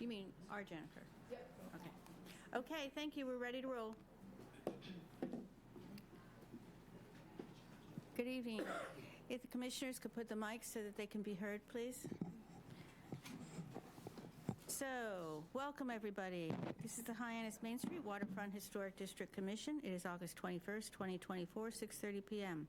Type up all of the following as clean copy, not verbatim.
You mean our Jennifer? Yep. Okay. Okay, thank you. We're ready to roll. Good evening. If the commissioners could put the mics so that they can be heard, please. So, welcome everybody. This is the Hyannis Main Street Waterfront Historic District Commission. It is August 21st, 2024, 6:30 p.m.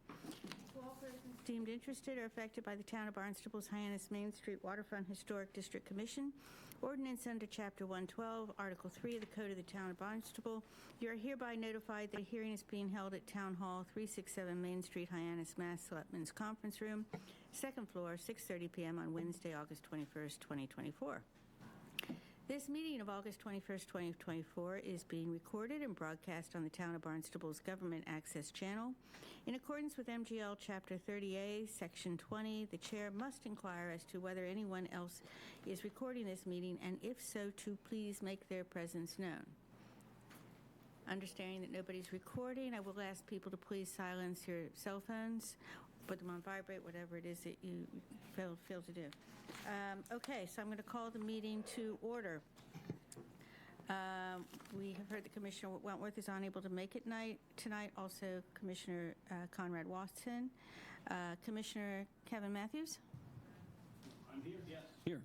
To all persons deemed interested or affected by the Town of Barnstable's Hyannis Main Street Waterfront Historic District Commission, ordinance under Chapter 112, Article 3 of the Code of the Town of Barnstable, you are hereby notified that a hearing is being held at Town Hall, 367 Main Street, Hyannis, Mass. Selectmen's Conference Room, second floor, 6:30 p.m. on Wednesday, August 21st, 2024. This meeting of August 21st, 2024 is being recorded and broadcast on the Town of Barnstable's Government Access Channel. In accordance with MGL Chapter 30A, Section 20, the Chair must inquire as to whether anyone else is recording this meeting, and if so, to please make their presence known. Understanding that nobody's recording, I will ask people to please silence your cell phones, put them on vibrate, whatever it is that you feel to do. Okay, so I'm going to call the meeting to order. We have heard that Commissioner Wentworth is unable to make it tonight. Also, Commissioner Conrad Watson. Commissioner Kevin Matthews? I'm here, yes. Here.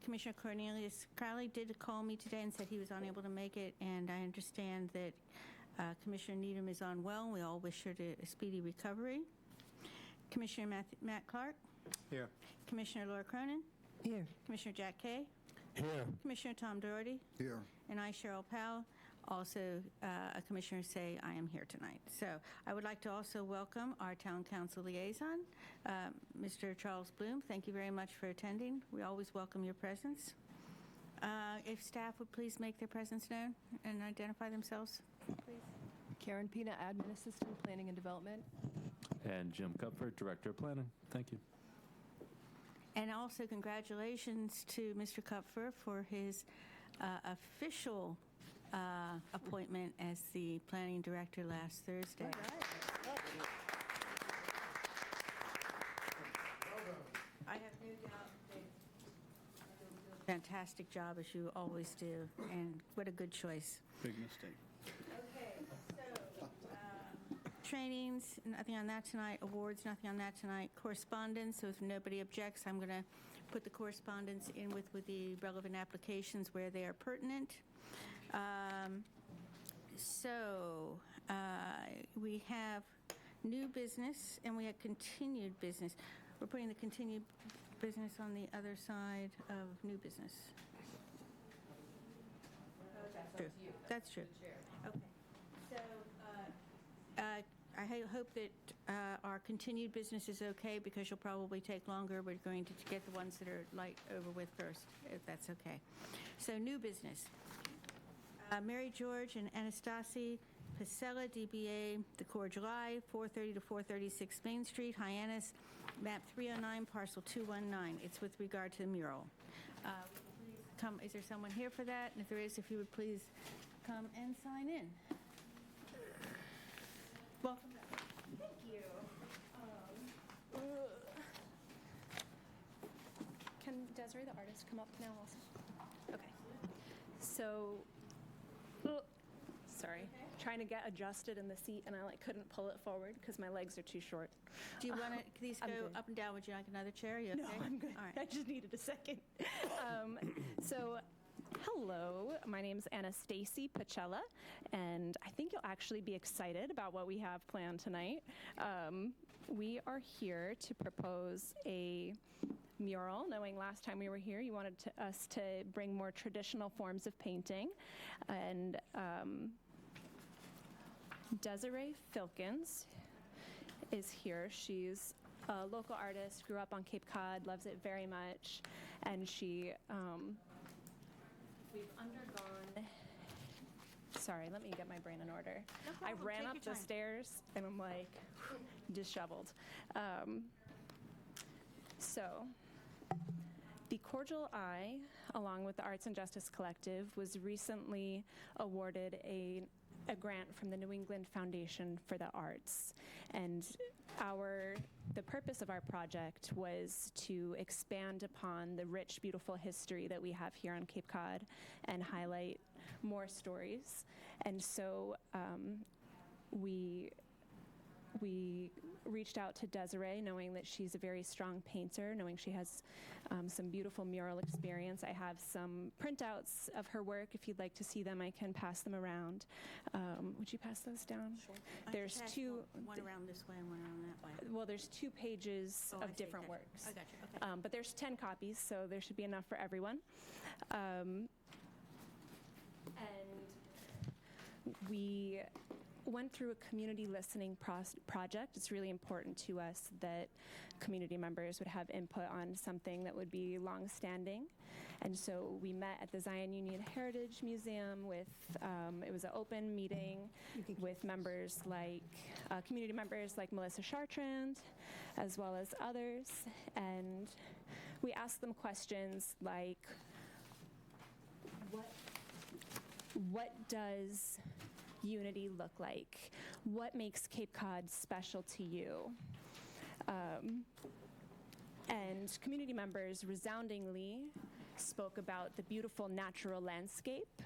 Commissioner Cornelius Crowley did call me today and said he was unable to make it, and I understand that Commissioner Needham is unwell. We all wish her a speedy recovery. Commissioner Matt Clark? Here. Commissioner Laura Cronin? Here. Commissioner Jack Kay? Here. Commissioner Tom Doherty? Here. And I, Cheryl Powell, also a commissioner, say I am here tonight. So I would like to also welcome our Town Council liaison, Mr. Charles Bloom. Thank you very much for attending. We always welcome your presence. If staff would please make their presence known and identify themselves, please. Karen Pina, Admin Assistant, Planning and Development. And Jim Cupford, Director of Planning. Thank you. And also congratulations to Mr. Kupfer for his official appointment as the planning director last Thursday. All right. I have no doubt that you do a fantastic job, as you always do, and what a good choice. Big mistake. Okay, so trainings, nothing on that tonight. Awards, nothing on that tonight. Correspondence, so if nobody objects, I'm going to put the correspondence in with the relevant applications where they are pertinent. We have new business and we have continued business. We're putting the continued business on the other side of new business. That's true. That's true. Okay. So I hope that our continued business is okay, because you'll probably take longer. We're going to get the ones that are light over with first, if that's okay. So new business. Mary George and Anastasi Pasella, DBA The Cordial Eye, 430 to 436 Main Street, Hyannis, map 309, parcel 219. It's with regard to the mural. Is there someone here for that? And if there is, if you would please come and sign in. Welcome back. Thank you. Can Desiree, the artist, come up now also? Okay. So, sorry, trying to get adjusted in the seat, and I couldn't pull it forward because my legs are too short. Do you want to these go up and down? Would you like another chair? Are you okay? No, I'm good. All right. I just needed a second. Hello, my name's Anastasi Pasella, and I think you'll actually be excited about what we have planned tonight. We are here to propose a mural, knowing last time we were here you wanted us to bring more traditional forms of painting, and Desiree Filkins is here. She's a local artist, grew up on Cape Cod, loves it very much, and we've undergone, sorry, let me get my brain in order. No problem. I ran Take up your the time. stairs and I'm disheveled. So the Cordial Eye, along with the Arts and Justice Collective, was recently awarded a grant from the New England Foundation for the Arts. And our the purpose of our project was to expand upon the rich, beautiful history that we have here on Cape Cod and highlight more stories. And so we reached out to Desiree, knowing that she's a very strong painter, knowing she has some beautiful mural experience. I have some printouts of her work. If you'd like to see them, I can pass them around. Would you pass those down? Sure. There's I passed two. One around this way and one around that way. Well, there's 2 pages Oh, I of see, different gotcha. works. I got you. Okay. But there's 10 copies, so there should be enough for everyone. And we went through a community listening project. It's really important to us that community members would have input on something that would be long-standing. And so we met at the Zion Union Heritage Museum with, it was an open meeting with members like, community members like Melissa Chartrand, as well as others. And we asked them questions like, what does unity look like? What makes Cape Cod special to you? And community members resoundingly spoke about the beautiful natural landscape,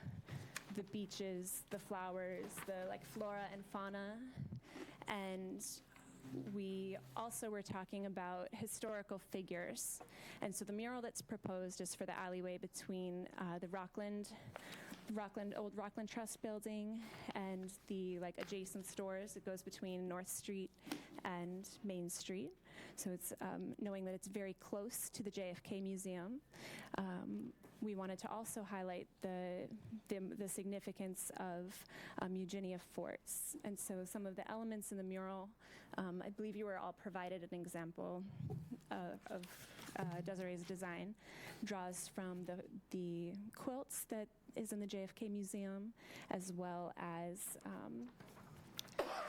the beaches, the flowers, the flora and fauna. And we also were talking about historical figures. And so the mural that's proposed is for the alleyway between the old Rockland Trust building and the adjacent stores. It goes between North Street and Main Street. So it's knowing that it's very close to the JFK Museum. We wanted to also highlight the significance of Eugenia forts. And so some of the elements in the mural, I believe you were all provided an example of Desiree's design, draws from the quilts that is in the JFK Museum, as well as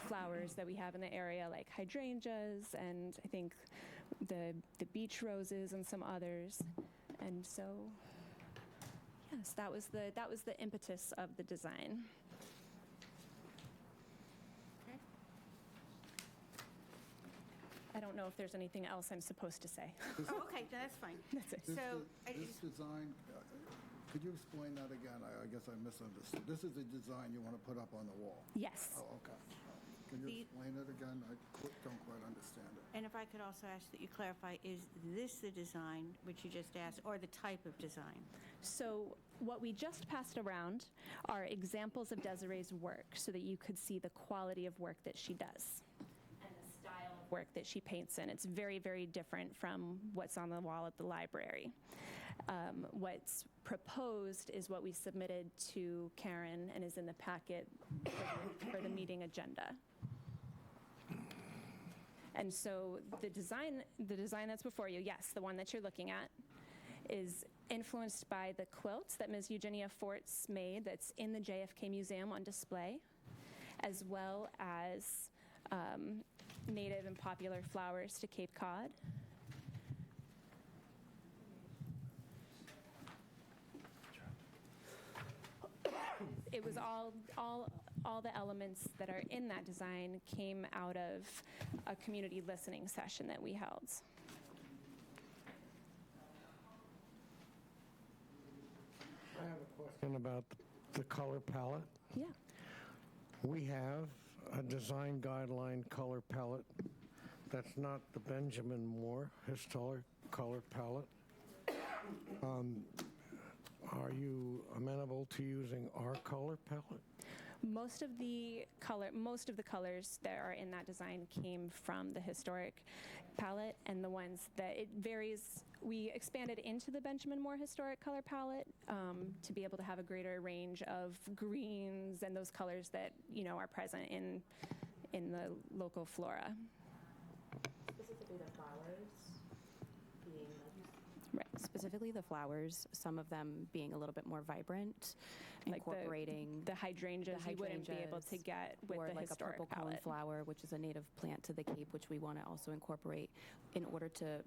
flowers that we have in the area, like hydrangeas, and I think the beach roses and some others. And so, yes, that was the impetus of the design. Okay. I don't know if there's anything else I'm supposed to say. Oh, okay, that's fine. That's it. So, This design, could you explain that again? I guess I misunderstood. This is the design you want to put up on the wall? Yes. Oh, okay. Can you explain it again? I don't quite understand it. and if I could also ask that you clarify, is this the design, which you just asked, or the type of design? So what we just passed around are examples of Desiree's work so that you could see the quality of work that she does and the style of work that she paints in. It's very, very different from what's on the wall at the library. What's proposed is what we submitted to Karen and is in the packet for the meeting agenda. And so the design that's before you, yes, the one that you're looking at, is influenced by the quilts that Ms. Eugenia Forts made that's in the JFK Museum on display, as well as native and popular flowers to Cape Cod. It was all the elements that are in that design came out of a community listening session that we held. I have a question about the color palette. Yeah. We have a design guideline color palette that's not the Benjamin Moore historic color palette. Are you amenable to using our color palette? Most of the colors that are in that design came from the historic palette, and the ones that it varies, we expanded into the Benjamin Moore historic color palette to be able to have a greater range of greens and those colors that are present in the local flora. Specifically the flowers being Right. specifically the flowers, some of them being a little bit more vibrant, Like incorporating the hydrangeas you wouldn't be able to get with or the like a historic purple palette. coneflower, which is a native plant to the Cape, which we want to also incorporate in order to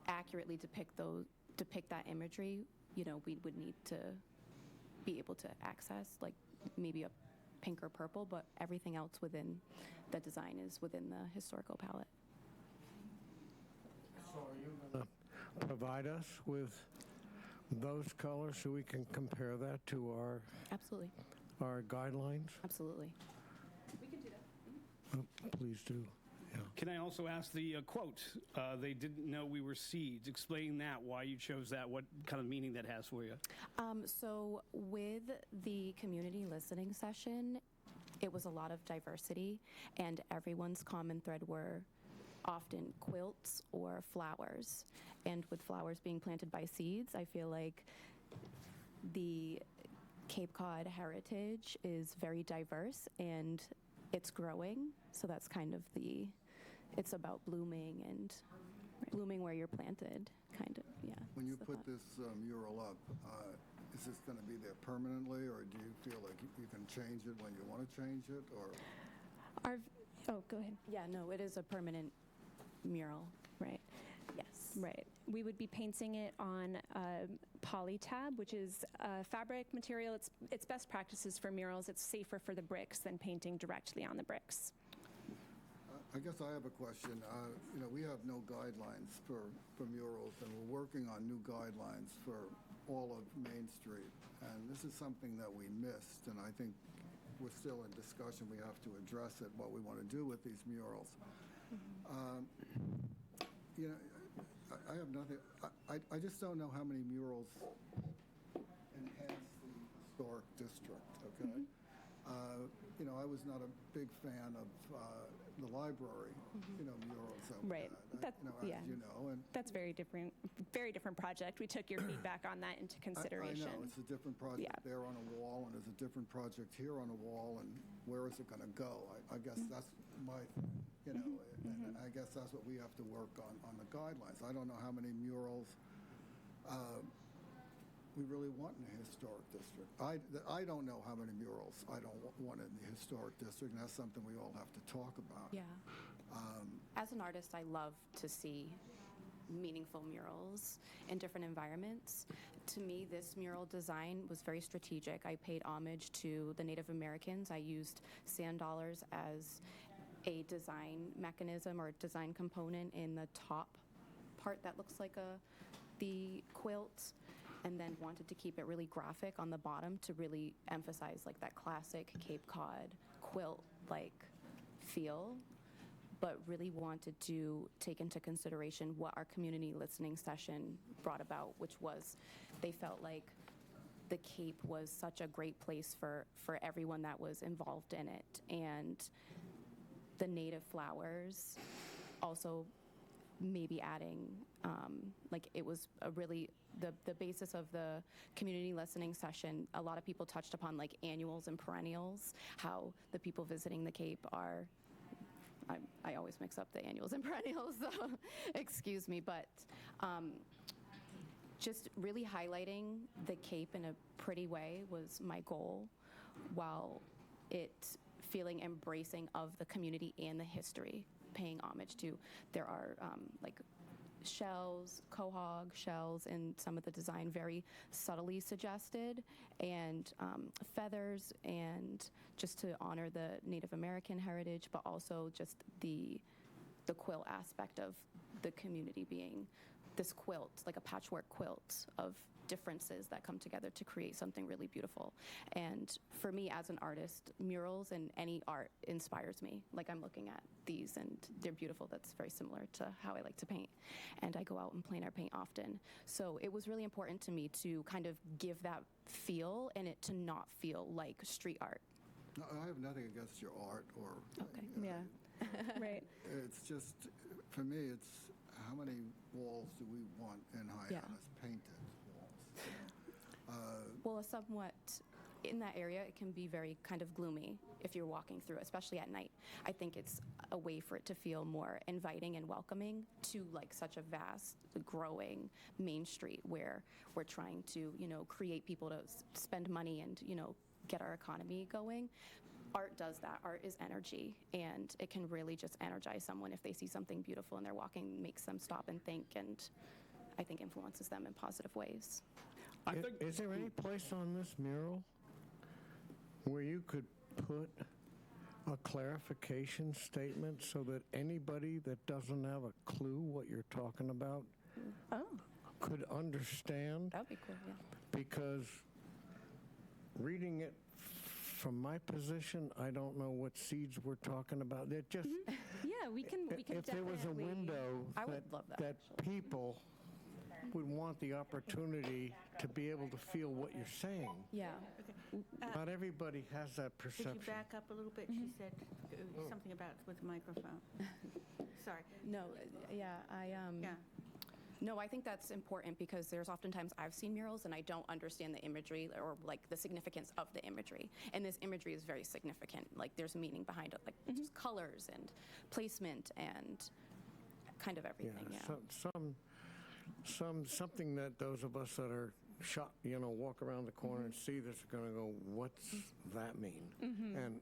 accurately depict that imagery. We would need to be able to access like maybe a pink or purple, but everything else within the design is within the historical palette. provide us with those colors so we can compare that to Absolutely. our guidelines? Absolutely. Please do. Yeah. Can I also ask the quote? They didn't know we were seeds. Explain that, why you chose that, what kind of meaning that has for you. So with the community listening session, it was a lot of diversity, and everyone's common thread were often quilts or flowers. And with flowers being planted by seeds, I feel like the Cape Cod heritage is very diverse and it's growing. So that's kind of it's about blooming and blooming where you're planted, kind of, yeah. When you that's the put thought. this mural up, is this going to be there permanently, or do you feel like you can change it when you want to change it, or? Oh, go ahead. Yeah, no, it is a permanent mural. Right. Yes. Right. We would be painting it on polytab, which is a fabric material. It's best practices for murals. It's safer for the bricks than painting directly on the bricks. I guess I have a question. We have no guidelines for murals, and we're working on new guidelines for all of Main Street. And this is something that we missed, and I think we're still in discussion. We have to address it, what we want to do with these murals. I have nothing. I just don't know how many murals enhance the historic district, okay? I was not a big fan of the library, murals. Right. As you know. And That's very different project. We took your feedback on that into consideration. I know, it's a different project Yeah. there on a wall, and there's a different project here on a wall, and where is it going to go? I guess that's my thing, and I guess that's what we have to work on the guidelines. I don't know how many murals we really want in the historic district. I don't know how many murals I don't want in the historic district, and that's something we all have to talk about. Yeah. As an artist, I love to see meaningful murals in different environments. To me, this mural design was very strategic. I paid homage to the Native Americans. I used sand dollars as a design mechanism or design component in the top part that looks like the quilt, and then wanted to keep it really graphic on the bottom to really emphasize like that classic Cape Cod quilt-like feel, but really wanted to take into consideration what our community listening session brought about, which was they felt like the Cape was such a great place for everyone that was involved in it. And the native flowers also maybe adding, it was a really, the basis of the community listening session, a lot of people touched upon like annuals and perennials, how the people visiting the Cape are, I always mix up the annuals and perennials, so excuse me, but just really highlighting the Cape in a pretty way was my goal, while it feeling embracing of the community and the history, paying homage to. There are shells, quahog shells in some of the design, very subtly suggested, and feathers, and just to honor the Native American heritage, but also just the quilt aspect of the community being this quilt, like a patchwork quilt of differences that come together to create something really beautiful. And for me as an artist, murals and any art inspires me. Like I'm looking at these and they're beautiful. That's very similar to how I like to paint. And I go out and plein air paint often. So it was really important to me to kind of give that feel and it to not feel like street art. No, I have nothing against your art or. Okay. Yeah. Right. It's just, for me, it's how many walls do we want in Hyannis painted walls? Well, somewhat in that area, it can be very kind of gloomy if you're walking through, especially at night. I think it's a way for it to feel more inviting and welcoming to like such a vast, growing Main Street where we're trying to, create people to spend money and, get our economy going. Art does that. Art is energy, and it can really just energize someone if they see something beautiful and they're walking, makes them stop and think, and I think influences them in positive ways. Is there any place on this mural where you could put a clarification statement so that anybody that doesn't have a clue what you're talking about Oh. could understand, That would be cool, yeah. because reading it from my position, I don't know what seeds we're talking about. They're just, Yeah, we can if there was a definitely- window I would love that, that people would want the opportunity to be able to feel what you're saying. Yeah. Not everybody has that Could perception. you back up a little bit? She said something about with the microphone. Sorry. No, yeah, Yeah. No, I think that's important because there's oftentimes I've seen murals and I don't understand the imagery or like the significance of the imagery. And this imagery is very significant. Like there's meaning behind it, like just colors and placement and kind of everything. Yeah. Something that those of us that are shot, walk around the corner and see this are going to go, what's that mean? And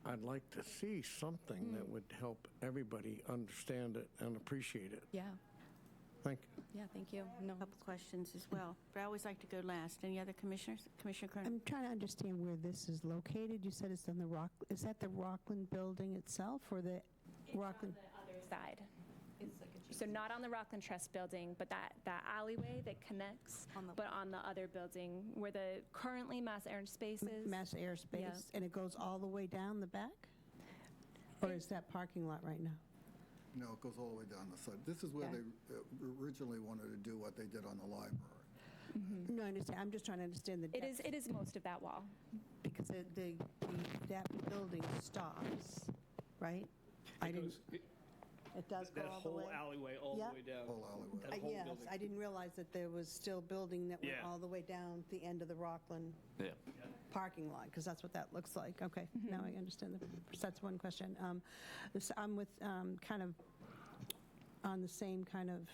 I'd like to see something that would help everybody understand it and appreciate it. Yeah. Thank you. Yeah. Thank you. No. A couple questions as well, but I always like to go last. Any other commissioners? Commissioner Kern? I'm trying to understand where this is located. You said it's on the Rock. Is that the Rockland building itself, or the Rockland? On the other side. So not on the Rockland Trust building, but that alleyway that connects, but on the other building where the currently Mass Airspace is. Mass airspace, Yeah. and it goes all the way down the back, or is that parking lot right now? No, it goes all the way down the side. This is where Okay. they originally wanted to do what they did on the library. No, I understand. I'm just trying to understand the depth. It is most of that wall. Because that building stops, right? I didn't. It does go That all the whole way. alleyway all Yeah. the way down. Whole alleyway. That whole Yes, building. I didn't realize that there was still building that went Yeah. all the way down the end of the Rockland Yeah. parking lot, because that's what that looks like. Okay, now I understand. That's one question. I'm with kind of on the same kind of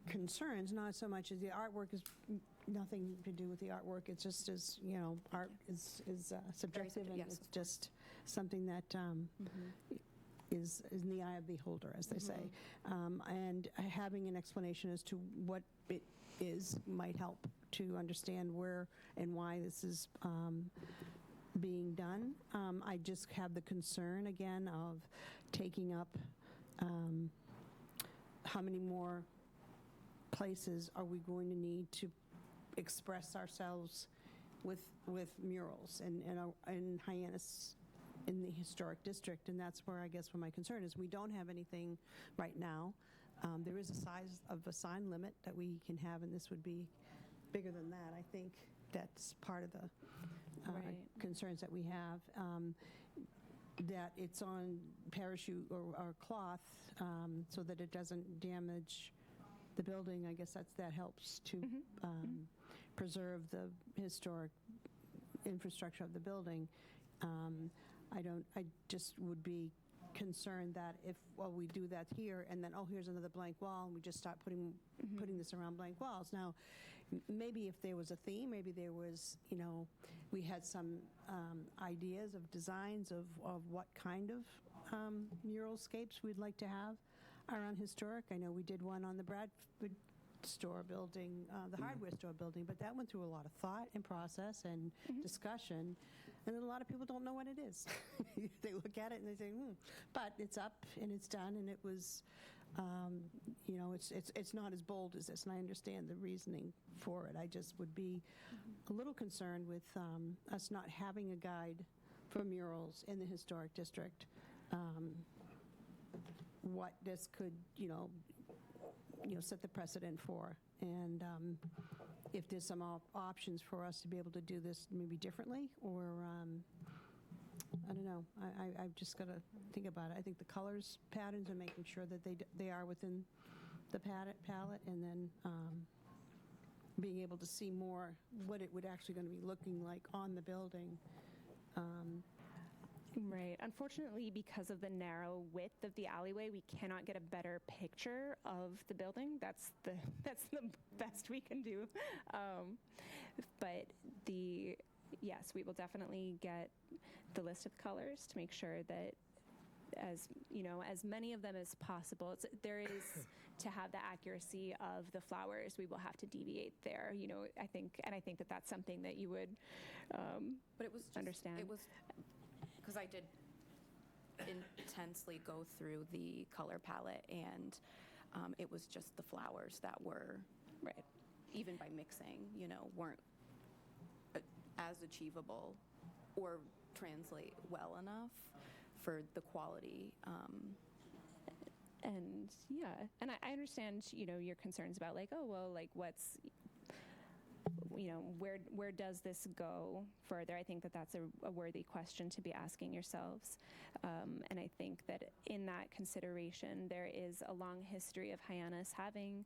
concerns, not so much as the artwork is nothing to do with the artwork. It's just as, art is subjective, and yes, it's of just something that is in the eye of the beholder, as they say. And having an explanation as to what it is might help to understand where and why this is being done. I just have the concern, again, of taking up how many more places are we going to need to express ourselves with murals in Hyannis, in the historic district. And that's where I guess where my concern is. We don't have anything right now. There is a size of a sign limit that we can have, and this would be bigger than that. I think that's part of the Right. concerns that we have. That it's on parachute or cloth so that it doesn't damage the building. I guess that helps to preserve the historic infrastructure of the building. I just would be concerned that if, we do that here, and then, here's another blank wall, and we just start putting this around blank walls. Now, maybe if there was a theme, maybe there was, we had some ideas of designs of what kind of muralscapes we'd like to have around historic. I know we did one on the Bradford store building, the hardware store building, but that went through a lot of thought and process and discussion, and then a lot of people don't know what it is. They look at it and they say, but it's up and it's done, and it was, it's not as bold as this, and I understand the reasoning for it. I just would be a little concerned with us not having a guide for murals in the historic district. What this could, set the precedent for, and if there's some options for us to be able to do this maybe differently, or I don't know. I've just got to think about it. I think the colors, patterns, and making sure that they are within the palette, and then being able to see more what it would actually going to be looking like on the building. Right. Unfortunately, because of the narrow width of the alleyway, we cannot get a better picture of the building. That's the best we can do. But yes, we will definitely get the list of colors to make sure that as many of them as possible. There is to have the accuracy of the flowers. We will have to deviate there. I think that that's something that you would But it was just, understand. It was because I did intensely go through the color palette, and it was just the flowers that were, Right. even by mixing, weren't as achievable or translate well enough for the quality. And yeah, and I understand, your concerns about like, oh, well, like what's, where does this go further? I think that that's a worthy question to be asking yourselves. And I think that in that consideration, there is a long history of Hyannis having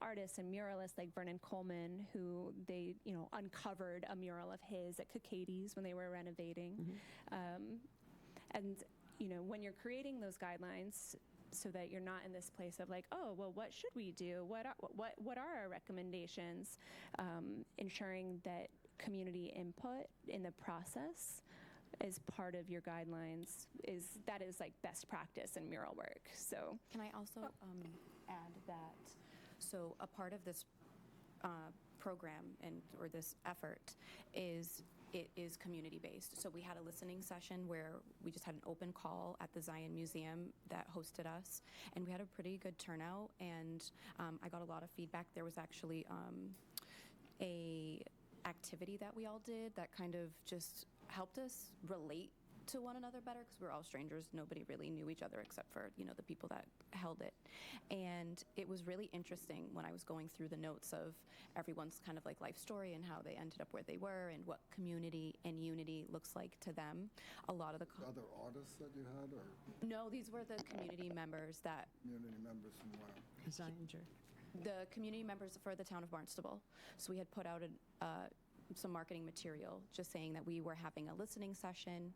artists and muralists like Vernon Coleman, who they, uncovered a mural of his at Cacades when they were renovating. And, when you're creating those guidelines, so that you're not in this place of like, oh, well, what should we do? What are our recommendations? Ensuring that community input in the process is part of your guidelines is like best practice in mural work. So Can I also add that, so a part of this program or this effort is it is community-based. So we had a listening session where we just had an open call at the Zion Museum that hosted us, and we had a pretty good turnout, and I got a lot of feedback. There was actually a activity that we all did that kind of just helped us relate to one another better, because we're all strangers. Nobody really knew each other except for, the people that held it. And it was really interesting when I was going through the notes of everyone's kind of like life story and how they ended up where they were and what community and unity looks like to them. A lot of the Other artists that you had, or No, these were the community members that community members from where? Zininger. the community members for the town of Barnstable. So we had put out some marketing material just saying that we were having a listening session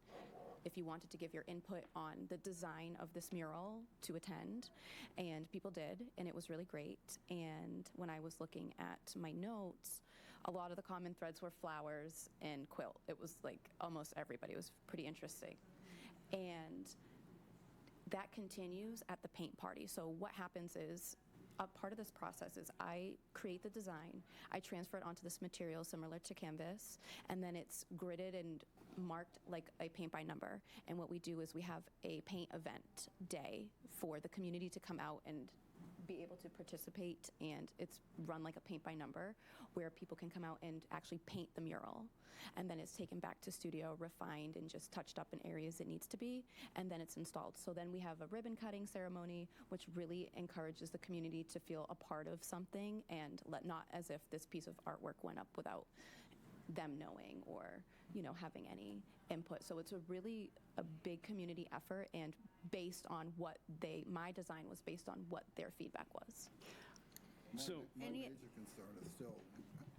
if you wanted to give your input on the design of this mural to attend. And people did, and it was really great. And when I was looking at my notes, a lot of the common threads were flowers and quilt. It was like almost everybody. It was pretty interesting. And that continues at the paint party. So what happens is, a part of this process is I create the design, I transfer it onto this material similar to canvas, and then it's gridded and marked like a paint by number. And what we do is we have a paint event day for the community to come out and be able to participate, and it's run like a paint by number where people can come out and actually paint the mural, and then it's taken back to studio, refined, and just touched up in areas it needs to be, and then it's installed. So then we have a ribbon cutting ceremony, which really encourages the community to feel a part of something, and not as if this piece of artwork went up without them knowing or having any input. So it's a big community effort, and based on my design was based on what their feedback was. My major concern is still,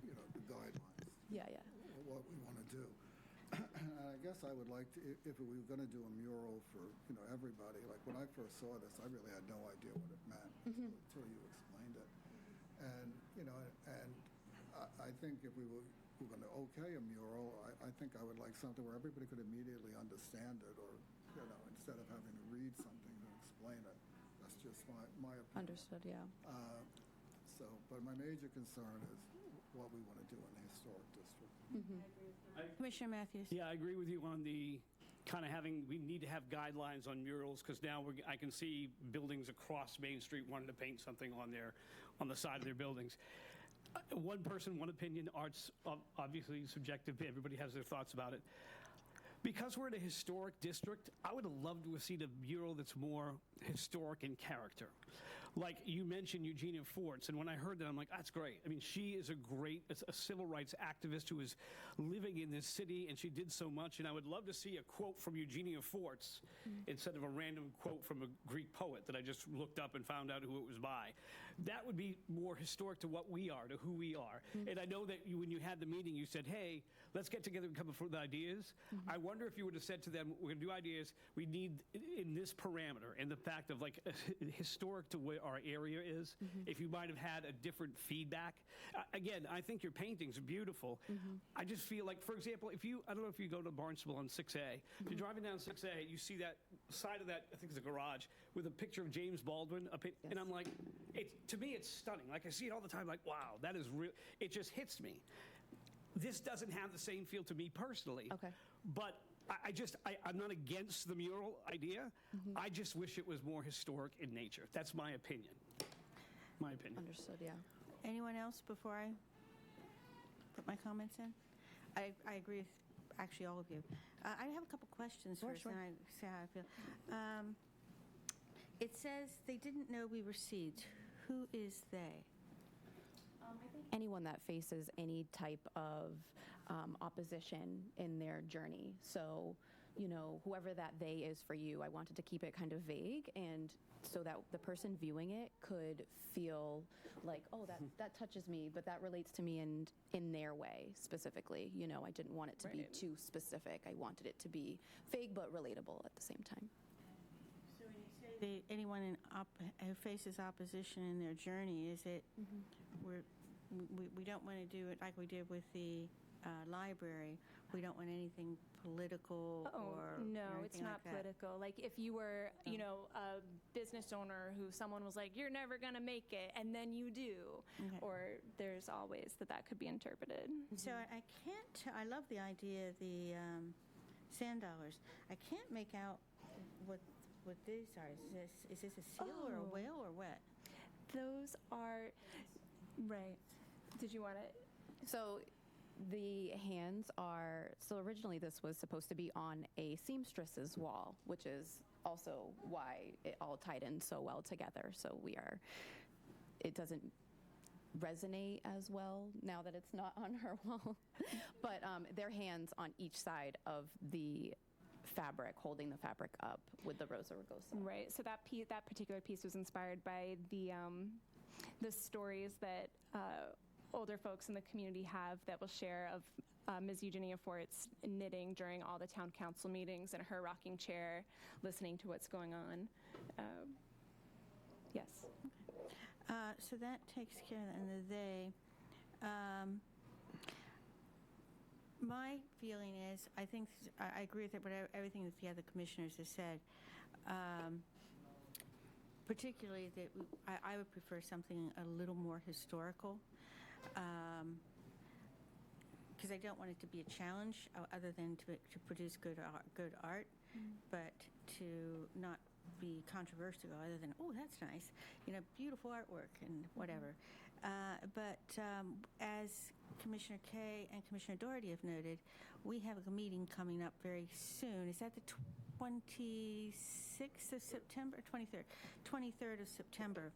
the guidelines. Yeah. What we want to do. And I guess I would like to, if we were going to do a mural for, everybody, like when I first saw this, I really had no idea what it meant until you explained it. And, I think if we were going to okay a mural, I think I would like something where everybody could immediately understand it, or, instead of having to read something to explain it. That's just my opinion. Understood, yeah. But my major concern is what we want to do in the historic district. Commissioner Matthews. Yeah, I agree with you on the kind of we need to have guidelines on murals, because now I can see buildings across Main Street wanting to paint something on the side of their buildings. One person, one opinion. Art's obviously subjective. Everybody has their thoughts about it. Because we're in a historic district, I would have loved to have seen a mural that's more historic in character. Like you mentioned Eugenia Forts, and when I heard that, I'm like, that's great. I mean, she is a civil rights activist who is living in this city, and she did so much, and I would love to see a quote from Eugenia Forts instead of a random quote from a Greek poet that I just looked up and found out who it was by. That would be more historic to what we are, to who we are. And I know that when you had the meeting, you said, hey, let's get together and come up with ideas. I wonder if you would have said to them, we're going to do ideas, we need in this parameter, and the fact of like historic to where our area is, if you might have had a different feedback. Again, I think your paintings are beautiful. I just feel like, for example, I don't know if you go to Barnstable on 6A, if you're driving down 6A, you see that side of that, I think it's a garage, with a picture of James Baldwin, and I'm like, to me, it's stunning. Like, I see it all the time, like, wow, that is real. It just hits me. This doesn't have the same feel to me personally. Okay. But I'm not against the mural idea. I just wish it was more historic in nature. That's my opinion. my opinion. Understood, yeah. Anyone else before I put my comments in? I agree with actually all of you. I have a couple questions Sure, first, sure. and I say how I feel. It says they didn't know we were seeds. Who is they? Anyone that faces any type of opposition in their journey. So, whoever that they is for you, I wanted to keep it kind of vague, and so that the person viewing it could feel like, oh, that touches me, but that relates to me in their way specifically. I didn't want it to be Right. too specific. I wanted it to be vague but relatable at the same time. So when you say anyone who faces opposition in their journey, is it we don't want to do it like we did with the library. We don't want anything political or no, anything it's not like that. political. Like if you were, a business owner who someone was like, you're never going to make it, and then you do. Okay. Or there's always that could be interpreted. So I can't. I love the idea of the sand dollars. I can't make out what these are. Is this a seal or a Oh. whale or what? Those are, right. Did you want to? So the hands are, so originally this was supposed to be on a seamstress's wall, which is also why it all tied in so well together. So it doesn't resonate as well now that it's not on her wall. But their hands on each side of the fabric, holding the fabric up with the Rosa Rugosa. Right. So that particular piece was inspired by the stories that older folks in the community have that will share of Ms. Eugenia Fort's knitting during all the town council meetings in her rocking chair, listening to what's going on. Yes. So that takes care of that. And the they. My feeling is, I think I agree with everything that the other commissioners have said. Particularly that I would prefer something a little more historical, because I don't want it to be a challenge other than to produce good art, but to not be controversial other than, oh, that's nice, beautiful artwork and whatever. But as Commissioner Kay and Commissioner Doherty have noted, we have a meeting coming up very soon. Is that the 26th of September, 23rd of September,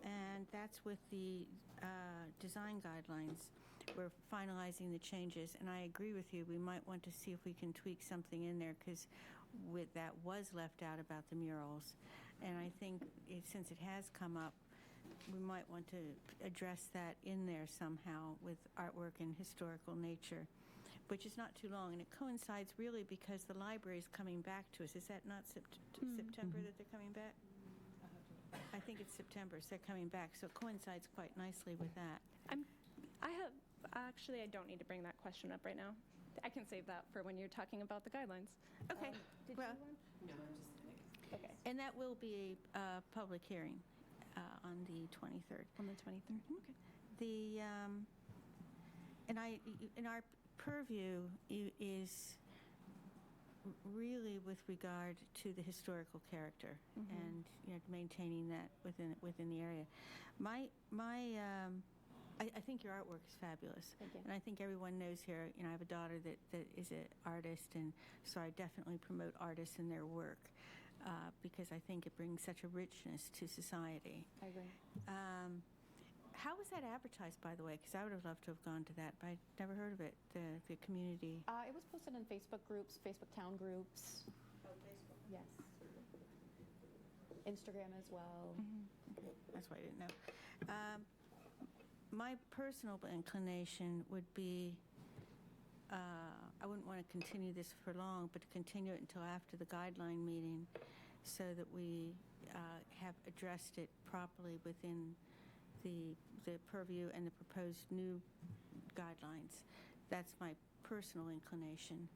and that's with the design guidelines. We're finalizing the changes, and I agree with you. We might want to see if we can tweak something in there, because that was left out about the murals, and I think since it has come up, we might want to address that in there somehow with artwork and historical nature, which is not too long, and it coincides really because the library is coming back to us. Is that not September that they're coming back? I think it's September, so they're coming back, so it coincides quite nicely with that. I don't need to bring that question up right now. I can save that for when you're talking about the guidelines. Okay. Well, Okay. and that will be a public hearing on the 23rd. On the 23rd. Okay. And our purview is really with regard to the historical character and maintaining that within the area. I think your artwork is fabulous. Thank you. And I think everyone knows here, I have a daughter that is an artist, and so I definitely promote artists and their work because I think it brings such a richness to society. I agree. How was that advertised, by the way? Because I would have loved to have gone to that, but I'd never heard of it, the community. It was posted in Facebook groups, Facebook town groups. Oh, Facebook. Yes. Instagram as well. Okay, that's why I didn't know. My personal inclination would be, I wouldn't want to continue this for long, but to continue it until after the guideline meeting so that we have addressed it properly within the purview and the proposed new guidelines. That's my personal inclination,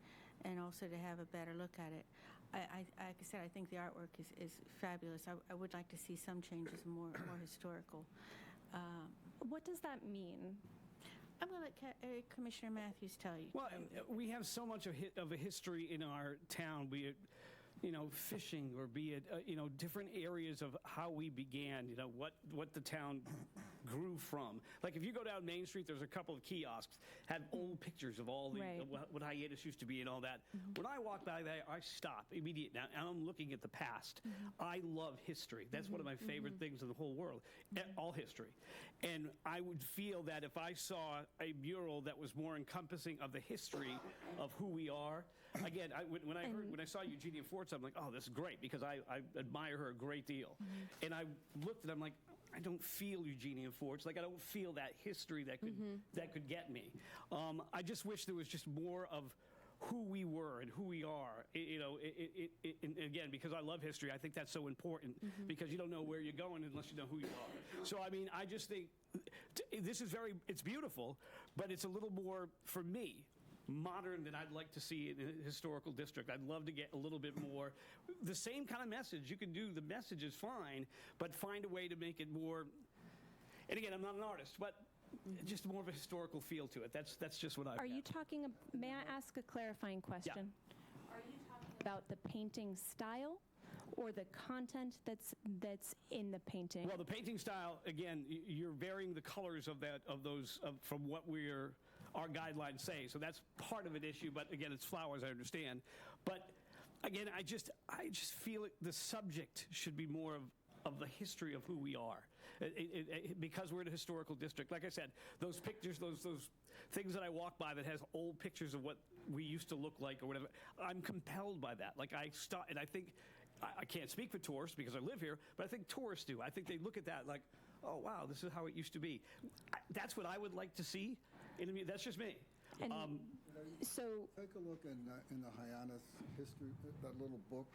and also to have a better look at it. Like I said, I think the artwork is fabulous. I would like to see some changes more historical. What does that mean? I'm going to let Commissioner Matthews tell you. Well, we have so much of a history in our town. fishing, or be it, different areas of how we began, what the town grew from. Like if you go down Main Street, there's a couple of kiosks, have old pictures of all the, Right. what Hyannis used to be and all that. When I walk by there, I stop immediately, and I'm looking at the past. I love history. That's one of my favorite things in the whole world, all history. And I would feel that if I saw a mural that was more encompassing of the history of who we are, again, when I saw Eugenia Forts, I'm like, oh, this is great, because I admire her a great deal. And I looked and I'm like, I don't feel Eugenia Forts. Like, I don't feel that history that could get me. I just wish there was just more of who we were and who we are. And again, because I love history, I think that's so important, because you don't know where you're going unless you know who you are. So, I mean, I just think this is it's beautiful, but it's a little more, for me, modern than I'd like to see in a historical district. I'd love to get a little bit more, the same kind of message. You can do, the message is fine, but find a way to make it more, and again, I'm not an artist, but just more of a historical feel to it. That's just what I've got. Are you talking, may I ask a clarifying question? Yeah. Are you talking about the painting style or the content that's in the painting? Well, the painting style, again, you're varying the colors of those from what our guidelines say. So that's part of an issue, but again, it's flowers, I understand. But again, I just feel the subject should be more of the history of who we are. Because we're in a historical district. Like I said, those pictures, those things that I walk by that has old pictures of what we used to look like or whatever, I'm compelled by that. Like, I stop, and I think, I can't speak for tourists because I live here, but I think tourists do. I think they look at that like, oh, wow, this is how it used to be. That's what I would like to see. That's just me. And so, Take a look in the Hyannis history, that little book.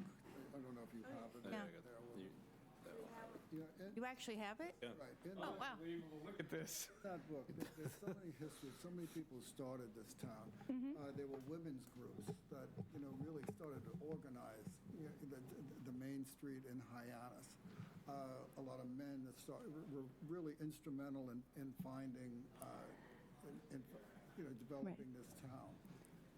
I don't know if you have it. Yeah. Yeah, You actually have it? right. In Oh, wow. Look at this. that book, there's so many histories, so many people started this town. There were women's groups that, really started to organize the Main Street in Hyannis. A lot of men that were really instrumental in finding, developing this town.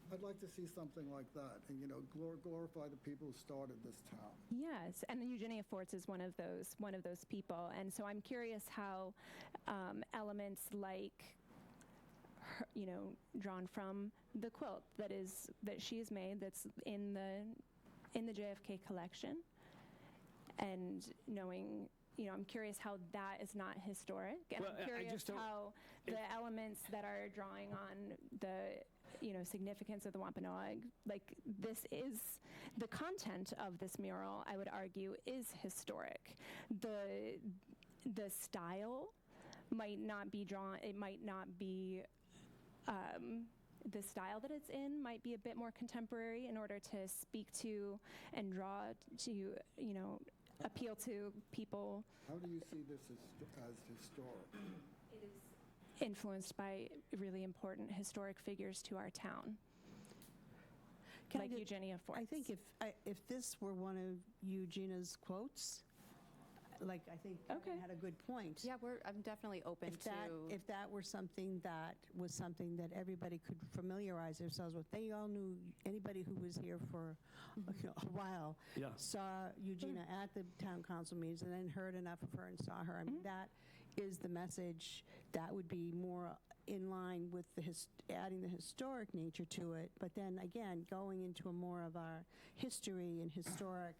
I'd like to see something like that, and glorify the people who started this town. yes, and Eugenia Forts is one of those people, and so I'm curious how elements like her, drawn from the quilt that she has made, that's in the JFK collection, and knowing. I'm curious how that is not historic, and Well, I'm curious how the elements that are drawing on the significance of the Wampanoag, like, this is the content of this mural, I would argue, is historic. The style might not be drawn, it might not be, the style that it's in might be a bit more contemporary in order to speak to and draw to, appeal to people. How do you see this as historic? It is influenced by really important historic figures to our town, like Eugenia Forts. I think if this were one of Eugenia's quotes, like, I think Karen had a good point. Yeah, I'm definitely open to. If that were something that everybody could familiarize themselves with, they all knew, anybody who was here for a while saw Eugenia at the town council meetings and then heard enough of her and saw her. I mean, that is the message that would be more in line with adding the historic nature to it. But then again, going into a more of our history and historic.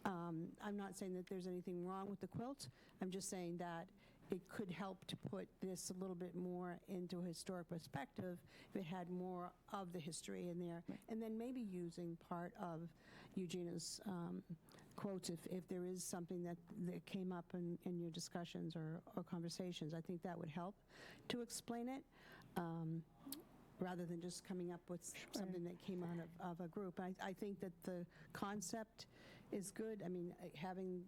I'm not saying that there's anything wrong with the quilt. I'm just saying that it could help to put this a little bit more into a historic perspective if it had more of the history in there. Right. And then maybe using part of Eugenia's quotes if there is something that came up in your discussions or conversations. I think that would help to explain it. Rather than just coming up with something that came out of a group. I think that the concept is good. I mean, having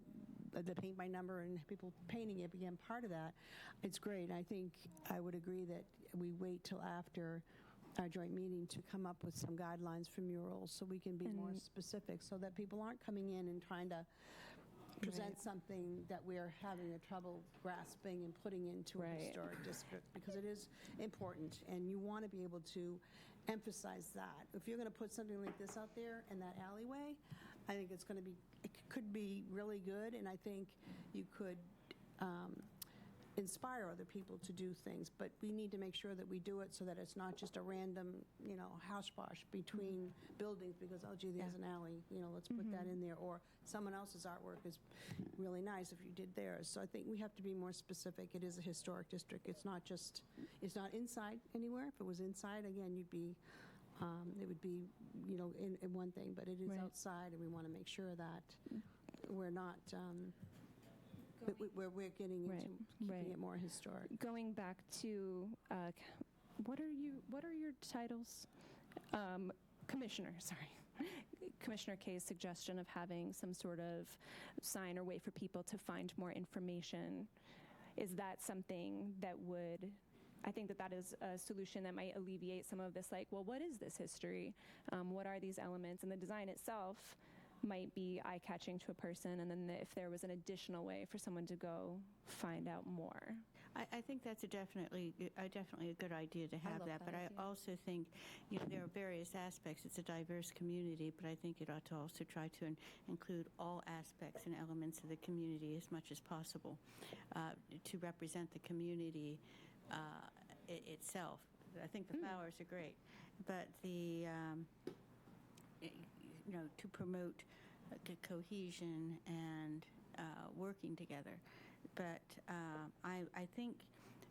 the paint by number and people painting it being part of that, it's great. I think I would agree that we wait till after our joint meeting to come up with some guidelines for murals so we can be more specific, so that people aren't coming in and trying to present something that we're having a trouble grasping and putting into a historic district, because it is important, and you want to be able to emphasize that. If you're going to put something like this out there in that alleyway, I think it's going to be, it could be really good, and I think you could inspire other people to do things, but we need to make sure that we do it so that it's not just a random, house-posh between buildings because, oh, gee, there's an alley, let's put that in there, or someone else's artwork is really nice if you did theirs. So I think we have to be more specific. It is a historic district. It's not inside anywhere. If it was inside, again, it would be, in one thing, but it is Right. outside, and we want to make sure that we're not, we're getting into keeping it more historic. Going back to, what are your titles? Commissioner, sorry. Commissioner Kay's suggestion of having some sort of sign or way for people to find more information, is that something that would, I think that is a solution that might alleviate some of this, like, well, what is this history? What are these elements? And the design itself might be eye-catching to a person, and then if there was an additional way for someone to go find out more. I think that's definitely a good idea to have love that, that but idea. I also think, there are various aspects. It's a diverse community, but I think it ought to also try to include all aspects and elements of the community as much as possible to represent the community itself. I think the flowers are great, but to promote cohesion and working together. But I think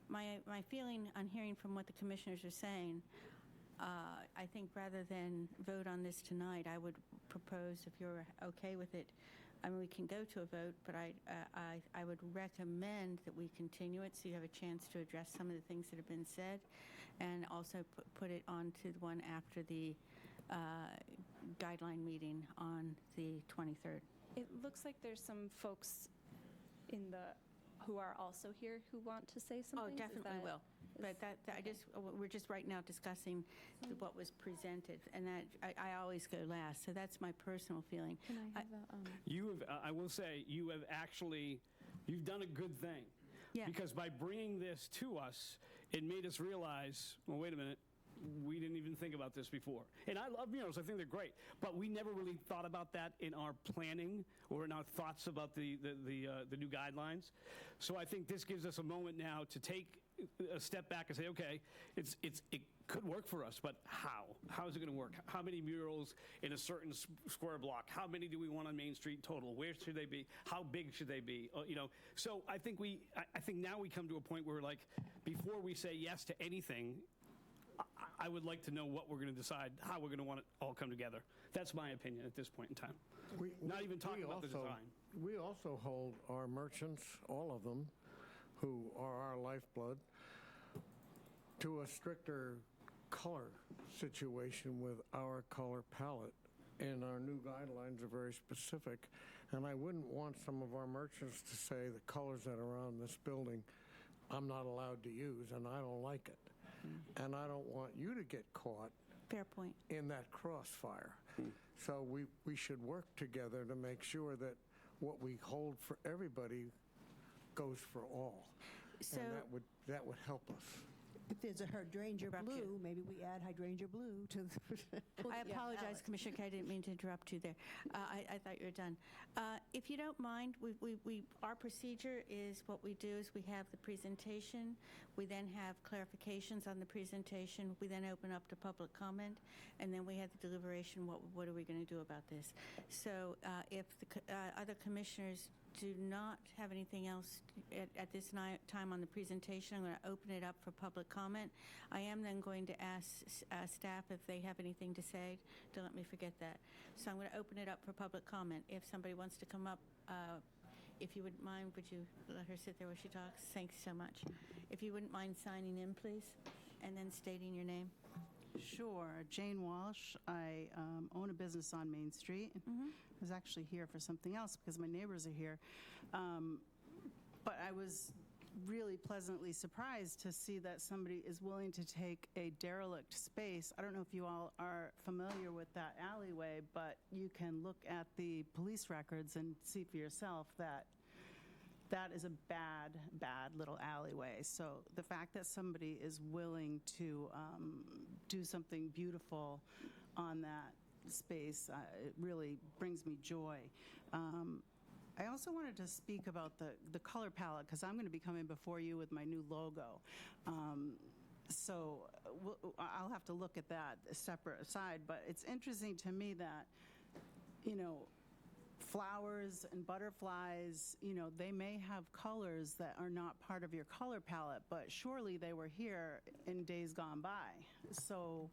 my feeling on hearing from what the commissioners are saying, I think rather than vote on this tonight, I would propose, if you're okay with it, I mean, we can go to a vote, but I would recommend that we continue it so you have a chance to address some of the things that have been said, and also put it on to the one after the guideline meeting on the 23rd. It looks like there's some folks who are also here who want to say something. Oh, definitely will. But we're just right now discussing what was presented, and that I always go last. So that's my personal feeling. Can I have I will say, you've done a good thing. Yeah. Because by bringing this to us, it made us realize, well, wait a minute, we didn't even think about this before. And I love murals. I think they're great. But we never really thought about that in our planning or in our thoughts about the new guidelines. So I think this gives us a moment now to take a step back and say, okay, it could work for us, but how? How is it going to work? How many murals in a certain square block? How many do we want on Main Street total? Where should they be? How big should they be? So I think now we come to a point where, like, before we say yes to anything, I would like to know what we're going to decide, how we're going to want it all come together. That's my opinion at this point in time. Not even talking about the design. We also hold our merchants, all of them, who are our lifeblood, to a stricter color situation with our color palette. And our new guidelines are very specific. And I wouldn't want some of our merchants to say the colors that are on this building, I'm not allowed to use, and I don't like it. And I don't want you to get caught Fair point. in that crossfire. So we should work together to make sure that what we hold for everybody goes for all. So And that would help us. If there's a hydrangea Interrupt you. blue, maybe we add hydrangea blue to the... I apologize, Commissioner Kay, I didn't mean to interrupt you there. I thought you were done. If you don't mind, our procedure is, what we do is we have the presentation, we then have clarifications on the presentation, we then open up to public comment, and then we have the deliberation, what are we going to do about this? So if the other commissioners do not have anything else at this time on the presentation, I'm going to open it up for public comment. I am then going to ask staff if they have anything to say. Don't let me forget that. So I'm going to open it up for public comment. If somebody wants to come up, if you wouldn't mind, would you let her sit there while she talks? Thanks so much. If you wouldn't mind signing in, please, and then stating your name. Sure. Jane Walsh. I own a business on Main Street. I was actually here for something else because my neighbors are here. But I was really pleasantly surprised to see that somebody is willing to take a derelict space. I don't know if you all are familiar with that alleyway, but you can look at the police records and see for yourself that that is a bad, bad little alleyway. So the fact that somebody is willing to do something beautiful on that space, it really brings me joy. I also wanted to speak about the color palette, because I'm going to be coming before you with my new logo. So I'll have to look at that separate aside, but it's interesting to me that, flowers and butterflies, they may have colors that are not part of your color palette, but surely they were here in days gone by. So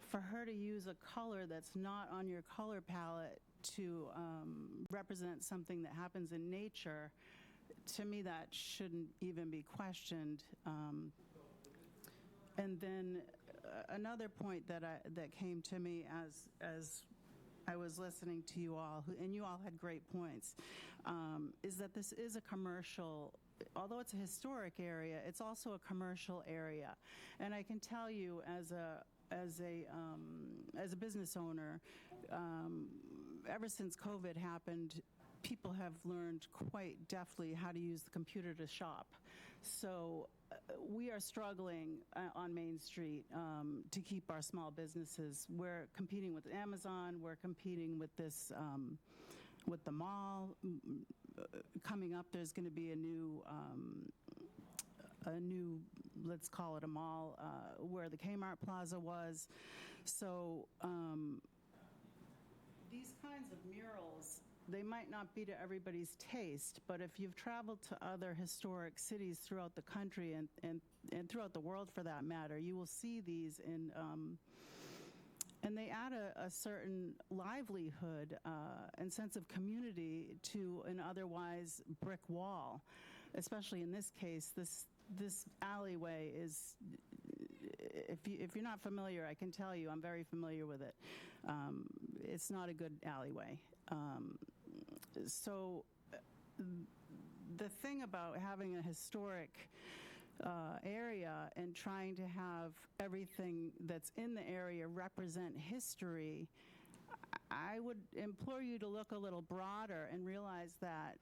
for her to use a color that's not on your color palette to represent something that happens in nature, to me that shouldn't even be questioned. And then another point that came to me as I was listening to you all, and you all had great points, is that this is a commercial. Although it's a historic area, it's also a commercial area, and I can tell you as a business owner, ever since COVID happened, people have learned quite deftly how to use the computer to shop. So we are struggling on Main Street to keep our small businesses. We're competing with Amazon. We're competing with this, with the mall. Coming up, there's going to be a new, let's call it a mall, where the Kmart Plaza was. So these kinds of murals, they might not be to everybody's taste, but if you've traveled to other historic cities throughout the country and throughout the world for that matter, you will see these and they add a certain livelihood and sense of community to an otherwise brick wall. Especially in this case, this alleyway is, if you're not familiar, I can tell you, I'm very familiar with it. It's not a good alleyway. So the thing about having a historic area and trying to have everything that's in the area represent history, I would implore you to look a little broader and realize that,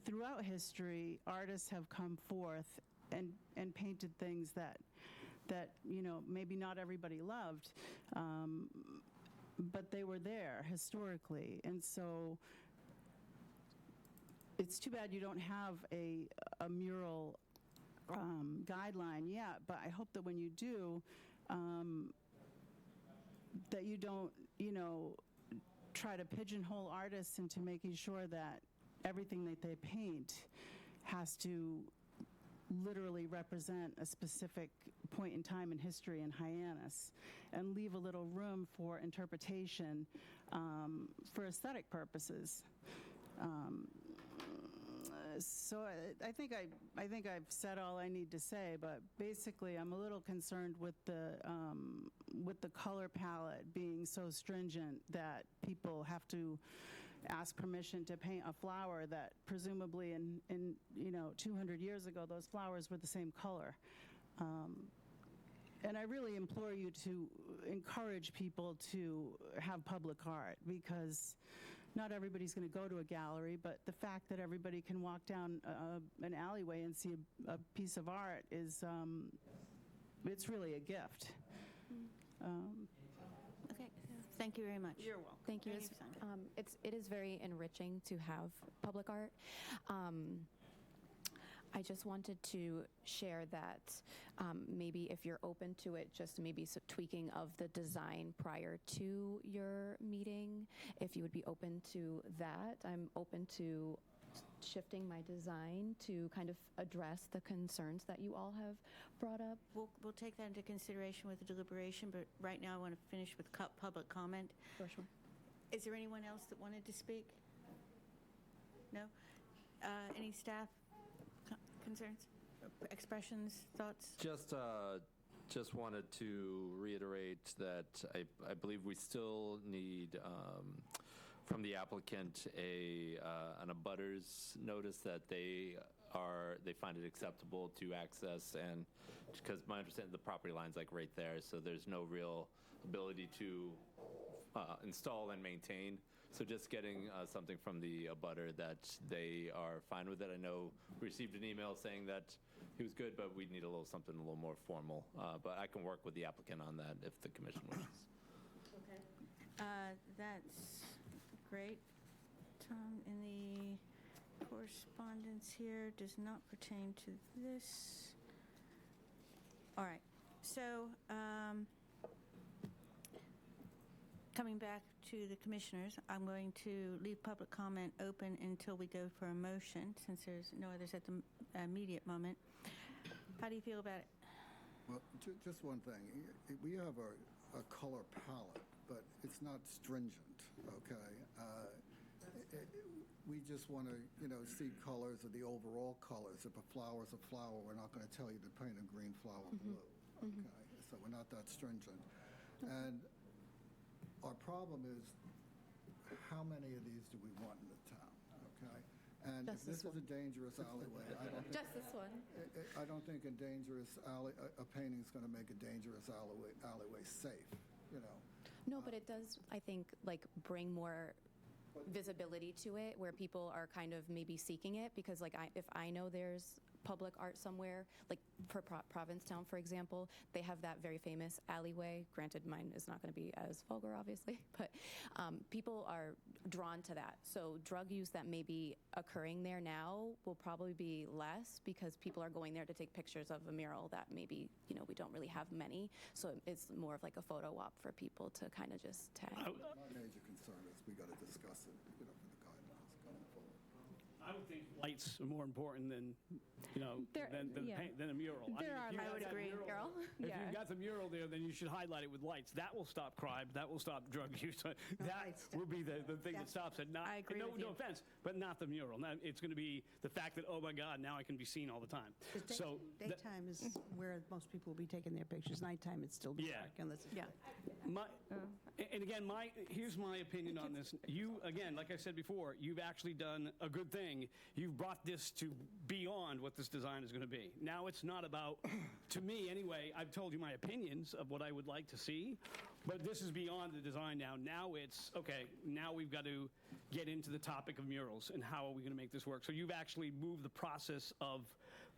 throughout history, artists have come forth and painted things that maybe not everybody loved, but they were there historically. And so it's too bad you don't have a mural guideline yet, but I hope that when you do, that you don't, try to pigeonhole artists into making sure that everything that they paint has to literally represent a specific point in time in history in Hyannis, and leave a little room for interpretation for aesthetic purposes. So I think I've said all I need to say, but basically I'm a little concerned with the color palette being so stringent that people have to ask permission to paint a flower that presumably in 200 years ago those flowers were the same color. And I really implore you to encourage people to have public art, because not everybody's going to go to a gallery, but the fact that everybody can walk down an alleyway and see a piece of art is, it's really a gift. Okay, thank you very much. You're welcome. Thank you. Thank you, It is very enriching to have public art. I just wanted to share that maybe if you're open to it, just maybe some tweaking of the design prior to your meeting, if you would be open to that. I'm open to shifting my design to kind of address the concerns that you all have brought up. We'll take that into consideration with the deliberation, but right now I want to finish with public comment. Sure. Is there anyone else that wanted to speak? No? Any staff concerns, expressions, thoughts? Just wanted to reiterate that I believe we still need from the applicant an abutters notice that they find it acceptable to access, and because my understanding the property line's like right there, so there's no real ability to install and maintain. So just getting something from the abutter that they are fine with it. I know we received an email saying that he was good, but we'd need something a little more formal. But I can work with the applicant on that if the commission wishes. Okay. That's great. Tom, in the correspondence here does not pertain to this. All right. So, coming back to the commissioners, I'm going to leave public comment open until we go for a motion, since there's no others at the immediate moment. How do you feel about it? Well, just one thing. We have a color palette, but it's not stringent, okay? We just want to, see colors of the overall colors. If a flower's a flower, we're not going to tell you to paint a green flower blue, okay? So we're not that stringent. And our problem is, how many of these do we want in the town, okay? And if this is a dangerous alleyway, I don't think... Just this one. I don't think a dangerous a painting's going to make a dangerous alleyway safe, No, but it does, I think, like, bring more visibility to it, where people are kind of maybe seeking it, because, like, if I know there's public art somewhere, like for Provincetown, for example, they have that very famous alleyway. Granted, mine is not going to be as vulgar, obviously, but people are drawn to that. So drug use that may be occurring there now will probably be less, because people are going there to take pictures of a mural that maybe, we don't really have many. So it's more of like a photo op for people to kind of just tag. My major concern is we got to discuss it, for the guidelines going forward. I would think lights are more important than, than a mural. I would agree. If you've got the mural there, then you should highlight it with lights. That will stop crime. That will stop drug use. That will be the thing that stops it. Not, I agree with you. No offense, but not the mural. Now, it's going to be the fact that, oh my God, now I can be seen all the time. So Daytime is where most people will be taking their pictures. Nighttime, it's still dark. Unless it's and again, here's my opinion on this. You, again, like I said before, you've actually done a good thing. You've brought this to beyond what this design is going to be. Now it's not about, to me anyway, I've told you my opinions of what I would like to see, but this is beyond the design now. Now it's, okay, now we've got to get into the topic of murals and how are we going to make this work. So you've actually moved the process of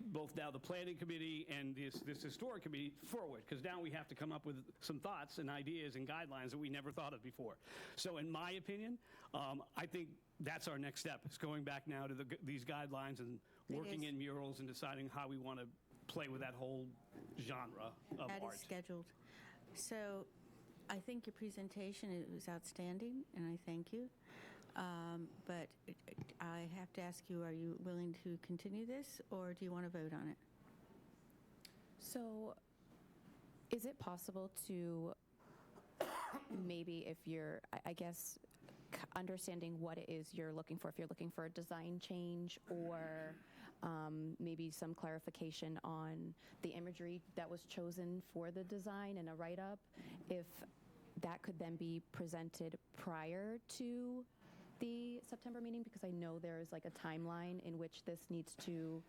both now the planning committee and this historic committee forward, because now we have to come up with some thoughts and ideas and guidelines that we never thought of before. So in my opinion, I think that's our next step, is going back now to these guidelines and working in murals and deciding how we want to play with that whole genre of art. That is scheduled. So I think your presentation was outstanding, and I thank you. But I have to ask you, are you willing to continue this, or do you want to vote on it? So is it possible to maybe, if you're, I guess, understanding what it is you're looking for, if you're looking for a design change or maybe some clarification on the imagery that was chosen for the design and a write-up, if that could then be presented prior to the September meeting, because I know there is like a timeline in which this needs to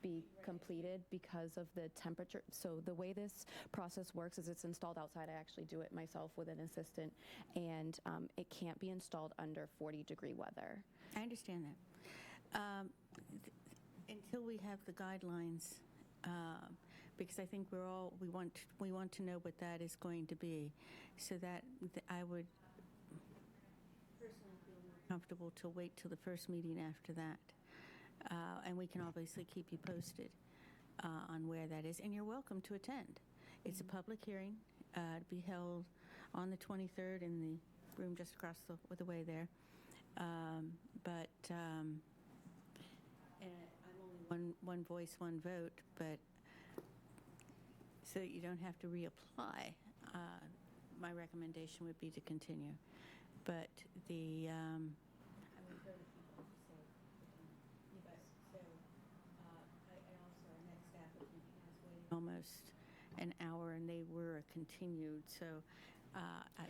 be completed because of the temperature. So the way this process works is it's installed outside. I actually do it myself with an assistant, and it can't be installed under 40-degree weather. I understand that. Until we have the guidelines, because I think we want to know what that is going to be, so that I would personally feel more comfortable to wait till the first meeting after that. And we can obviously keep you posted on where that is. And you're welcome to attend. It's a public hearing to be held on the 23rd in the room just across the way there. And I'm only one voice, one vote, but so that you don't have to reapply, my recommendation would be to continue. But the... I would vote if you want to say, you guys, so, and also our next applicant has waited almost an hour, and they were continued, so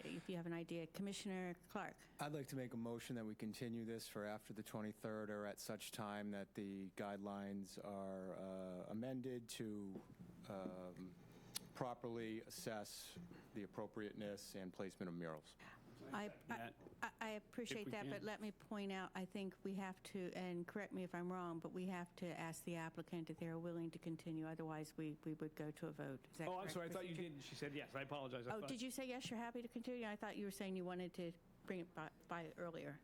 if you have an idea. Commissioner Clark. I'd like to make a motion that we continue this for after the 23rd, or at such time that the guidelines are amended to properly assess the appropriateness and placement of murals. I appreciate we that, can. but let me point out, I think we have to, and correct me if I'm wrong, but we have to ask the applicant if they're willing to continue, otherwise we would go to a vote. Is that Oh, I'm correct, sorry, I thought you procedure? did. She said yes. I apologize. I Oh, thought- did you say yes, you're happy to continue? I thought you were saying you wanted to bring it by earlier.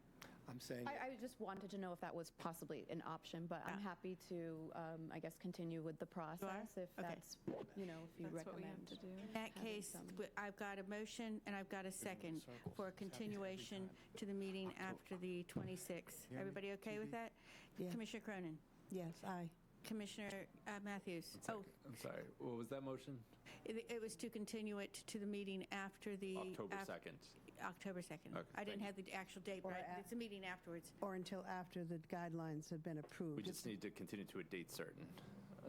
I'm saying, I just wanted to know if that was possibly an option, but I'm happy to, I guess, continue with the process if Okay. that's, you know, if you That's what we recommend. have to do. In that having case, some- I've got a motion and I've got a second for a continuation to the meeting after the 26th. Everybody okay with that? Yeah. Commissioner Cronin? Yes, aye. Commissioner Matthews? Oh, I'm sorry, what was that motion? it was to continue it to the meeting after the... October 2nd. October 2nd. Okay, I didn't thank have the actual date, Or but at- it's a meeting afterwards. Or until after the guidelines have been approved. We just need to continue to a date certain.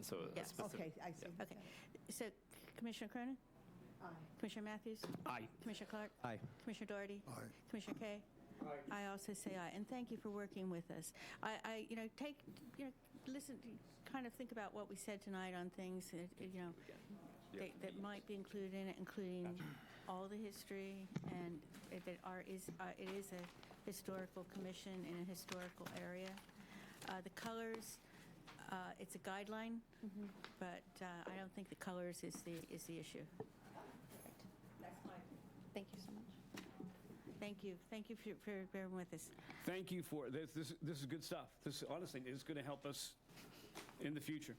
So a Yes. specific. Okay, I see. Okay. So, Commissioner Cronin? Aye. Commissioner Matthews? Aye. Commissioner Clark? aye. Commissioner Doherty? Aye. Commissioner Kay? I also say aye, and thank you for working with us. Listen, kind of think about what we said tonight on things that, that might be included in it, including all the history, and that it is a historical commission in a historical area. The colors, it's a guideline, but I don't think the colors is the issue. Thank you so much. Thank you. Thank you for bearing with us. Thank you for this. This is good stuff. This honestly is going to help us in the future.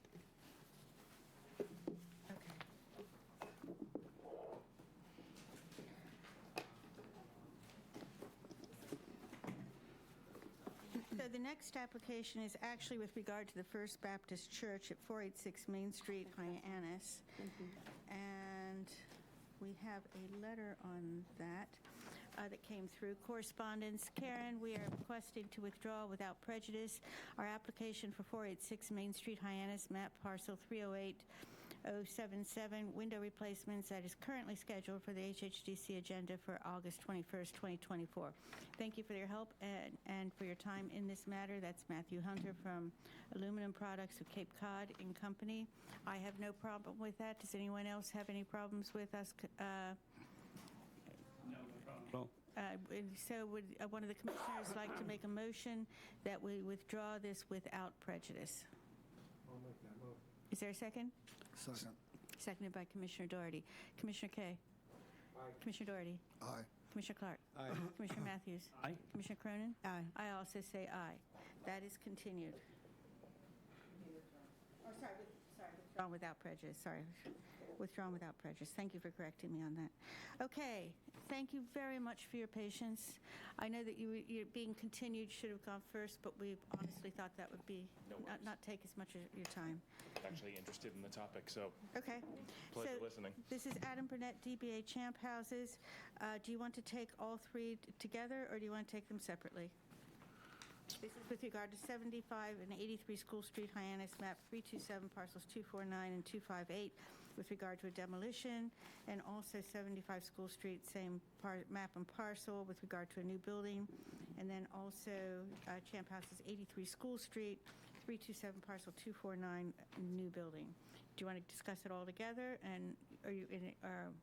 So the next application is actually with regard to the First Baptist Church at 486 Main Street, Hyannis. And we have a letter on that that came through. Correspondence. Karen, we are requesting to withdraw without prejudice our application for 486 Main Street, Hyannis, map parcel 308077, window replacements that is currently scheduled for the HHDC agenda for August 21st, 2024. Thank you for your help and for your time in this matter. That's Matthew Hunter from Aluminum Products of Cape Cod and Company. I have no problem with that. Does anyone else have any problems with us? No problem at all. So would one of the commissioners like to make a motion that we withdraw this without prejudice? I'll make that motion. Is there a second? Second. Seconded by Commissioner Doherty. Commissioner Kay? Aye. Commissioner Doherty? Aye. Commissioner Clark? Aye. Commissioner Matthews? Aye. Commissioner Cronin? Aye. I also say aye. That is continued. Withdrawn without prejudice, sorry. Withdrawn without prejudice. Thank you for correcting me on that. Okay, thank you very much for your patience. I know that you being continued should have gone first, but we honestly thought that would be, not take as much of your time. Actually interested in the topic, so Okay. pleasure So, listening. This is Adam Burnett, DBA Champ Houses. Do you want to take all three together, or do you want to take them separately? This is with regard to 75 and 83 School Street, Hyannis, map 327, parcels 249 and 258, with regard to a demolition, and also 75 School Street, same map and parcel, with regard to a new building, and then also Champ Houses, 83 School Street, 327, parcel 249, new building. Do you want to discuss it all together, and are you in it,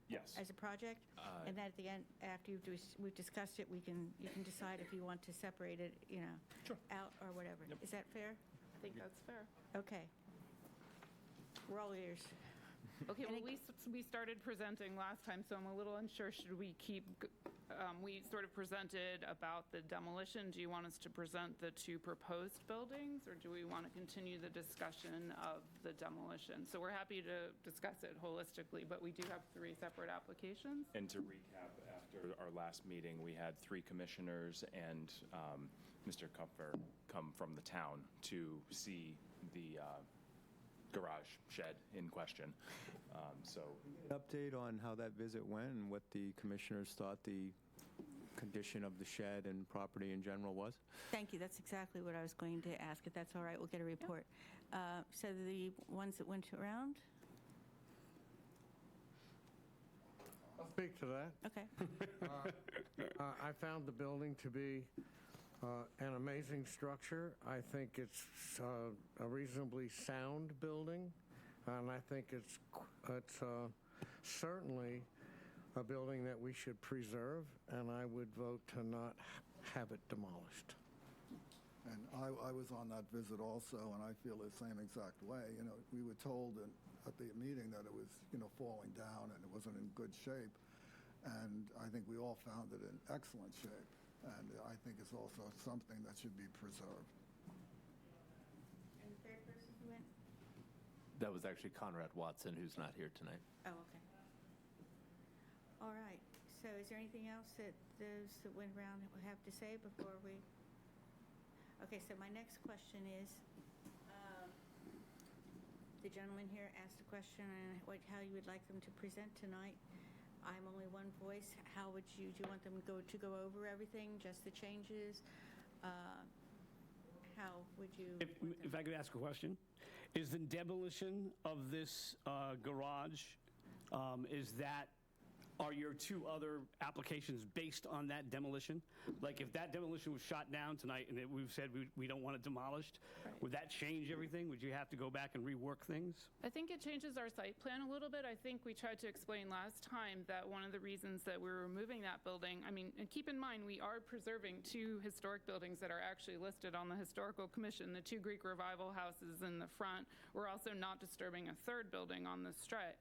Yes. as a project? And then at the end, after we've discussed it, you can decide if you want to separate it, Sure. out or whatever. Yep. Is that fair? I think that's fair. Okay. We're all ears. Okay, And well, we started presenting last time, so I'm a little unsure. Should we keep, we sort of presented about the demolition. Do you want us to present the two proposed buildings, or do we want to continue the discussion of the demolition? So we're happy to discuss it holistically, but we do have three separate applications. And to recap, after our last meeting, we had 3 commissioners and Mr. Kupfer come from the town to see the garage shed in question. Update on how that visit went and what the commissioners thought the condition of the shed and property in general was? Thank you. That's exactly what I was going to ask. If that's all right, we'll get a report. So the ones that went around? I'll speak to that. Okay. I found the building to be an amazing structure. I think it's a reasonably sound building, and I think it's certainly a building that we should preserve, and I would vote to not have it demolished. And I was on that visit also, and I feel the same exact way. You know, we were told at the meeting that it was, falling down and it wasn't in good shape. And I think we all found it in excellent shape. And I think it's also something that should be preserved. And the third person who went? That was actually Conrad Watson, who's not here tonight. Oh, okay. All right. So is there anything else that those that went around have to say before we? Okay, so my next question is, the gentleman here asked a question on how you would like them to present tonight. I'm only one voice. How would do you want them to go over everything, just the changes? How would you? If I could ask a question, is the demolition of this garage, are your two other applications based on that demolition? Like if that demolition was shot down tonight and we've said we don't want it demolished, would that change everything? Would you have to go back and rework things? I think it changes our site plan a little bit. I think we tried to explain last time that one of the reasons that we're removing that building, and keep in mind, we are preserving two historic buildings that are actually listed on the Historical Commission, the two Greek Revival houses in the front. We're also not disturbing a third building on the street.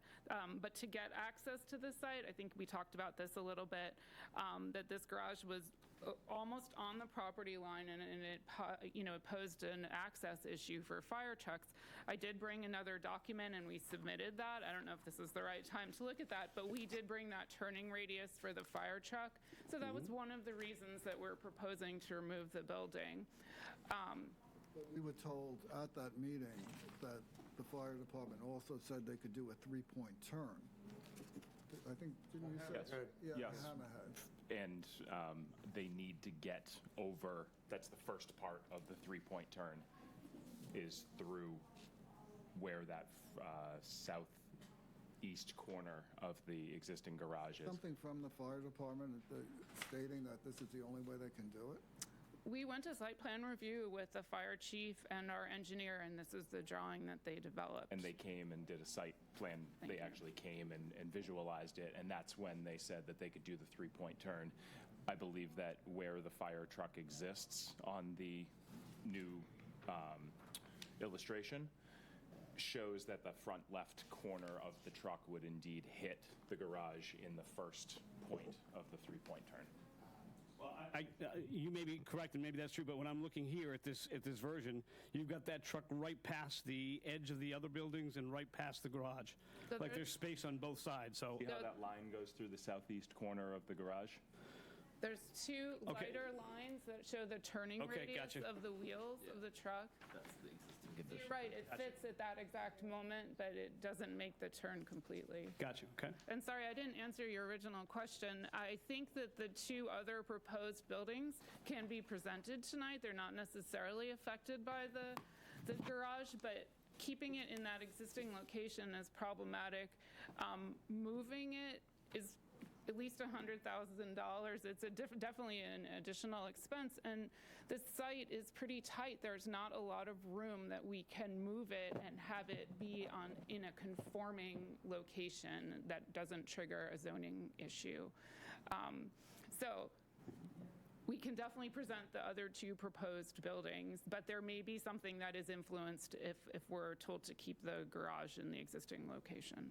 But to get access to the site, I think we talked about this a little bit, that this garage was almost on the property line, and it posed an access issue for fire trucks. I did bring another document, and we submitted that. I don't know if this is the right time to look at that, but we did bring that turning radius for the fire truck. So that was one of the reasons that we're proposing to remove the building. But we were told at that meeting that the fire department also said they could do a three-point turn. I think, didn't you say? Yes. Yeah, Yes. hammerhead. And they need to get over, that's the first part of the three-point turn, is through where that southeast corner of the existing garage is. Something from the fire department stating that this is the only way they can do it? We went to site plan review with the fire chief and our engineer, and this is the drawing that they developed. And they came and did a site plan. They actually came and visualized it, and that's when they said that they could do the three-point turn. I believe that where the fire truck exists on the new illustration shows that the front left corner of the truck would indeed hit the garage in the first point of the three-point turn. Well, you may be correct, and maybe that's true, but when I'm looking here at this version, you've got that truck right past the edge of the other buildings and right past the garage. So like there's space on both sides. So See how that line goes through the southeast corner of the garage? There's two lighter lines that show the turning radius gotcha. of the wheels of the truck. That's the existing You're condition. right, it fits at that exact moment, but it doesn't make the turn completely. Gotcha. Okay. And sorry, I didn't answer your original question. I think that the two other proposed buildings can be presented tonight. They're not necessarily affected by the garage, but keeping it in that existing location is problematic. Moving it is at least $100,000. It's definitely an additional expense, and the site is pretty tight. There's not a lot of room that we can move it and have it be in a conforming location that doesn't trigger a zoning issue. So we can definitely present the other two proposed buildings, but there may be something that is influenced if we're told to keep the garage in the existing location.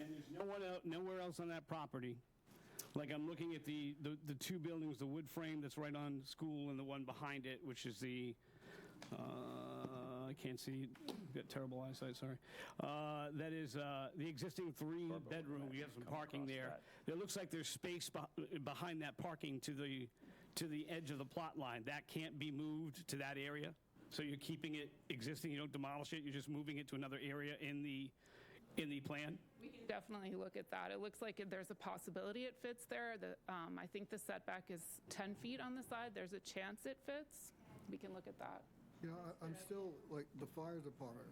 And there's nowhere else on that property. Like I'm looking at the two buildings, the wood frame that's right on school and the one behind it, which is the, I can't see, got terrible eyesight, sorry. That is the existing three-bedroom. You have some parking there. It looks like there's space behind that parking to the edge of the plot line. That can't be moved to that area. So you're keeping it existing. You don't demolish it. You're just moving it to another area in the plan? We can definitely look at that. It looks like there's a possibility it fits there. I think the setback is 10 feet on the side. There's a chance it fits. We can look at that. You know, I'm still, like, the fire department,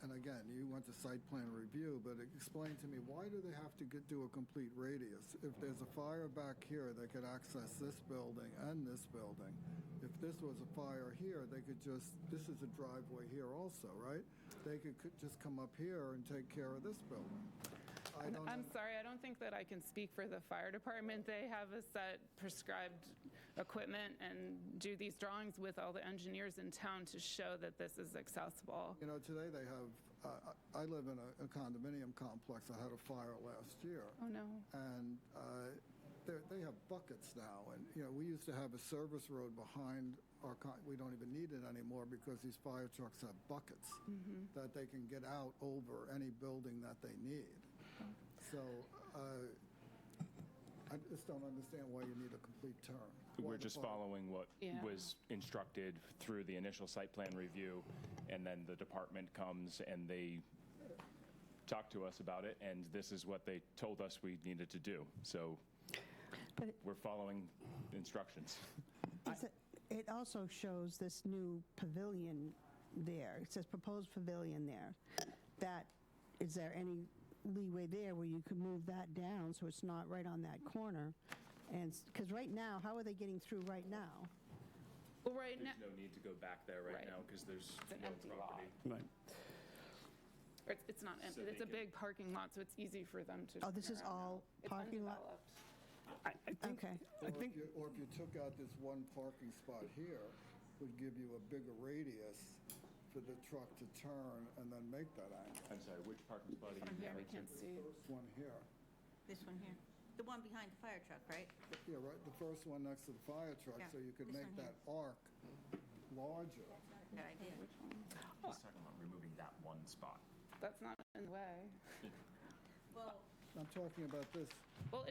and again, you went to site plan review, but explain to me, why do they have to do a complete radius? If there's a fire back here, they could access this building and this building. If this was a fire here, they could just, this is a driveway here also, right? They could just come up here and take care of this building. I don't I'm know. sorry, I don't think that I can speak for the fire department. They have a set prescribed equipment and do these drawings with all the engineers in town to show that this is accessible. You know, today they have, I live in a condominium complex. I had a fire last year. Oh, no. And they have buckets now. And, you know, we used to have a service road behind our, we don't even need it anymore because these fire trucks have buckets that they can get out over any building that they need. So I just don't understand why you need a complete turn. We're just following what Yeah. was instructed through the initial site plan review, and then the department comes and they talk to us about it, and this is what they told us we needed to do. So we're following instructions. It also shows this new pavilion there. It says proposed pavilion there. Is there any leeway there where you could move that down so it's not right on that corner? And, because right now, how are they getting through right now? Well, right now, There's no need to go back there right Right. now because there's It's an no empty lot. property. Right. or it's not empty, So it's they a can- big parking lot, so it's easy for them to. Oh, this turn is around all now. It's parking lot? undeveloped. I think, Okay. Or if you took out this one parking spot here, would give you a bigger radius for the truck to turn and then make that angle. I'm sorry, which parking spot are you Yeah, we referring can't to? see. First one here. This one here. The one behind the fire truck, right? Yeah, right, the first one next to the fire truck, Yeah, so you could this make one here. that arc larger. Good idea. He's talking about removing that one spot. That's not in the way. Well, I'm talking about this. Well,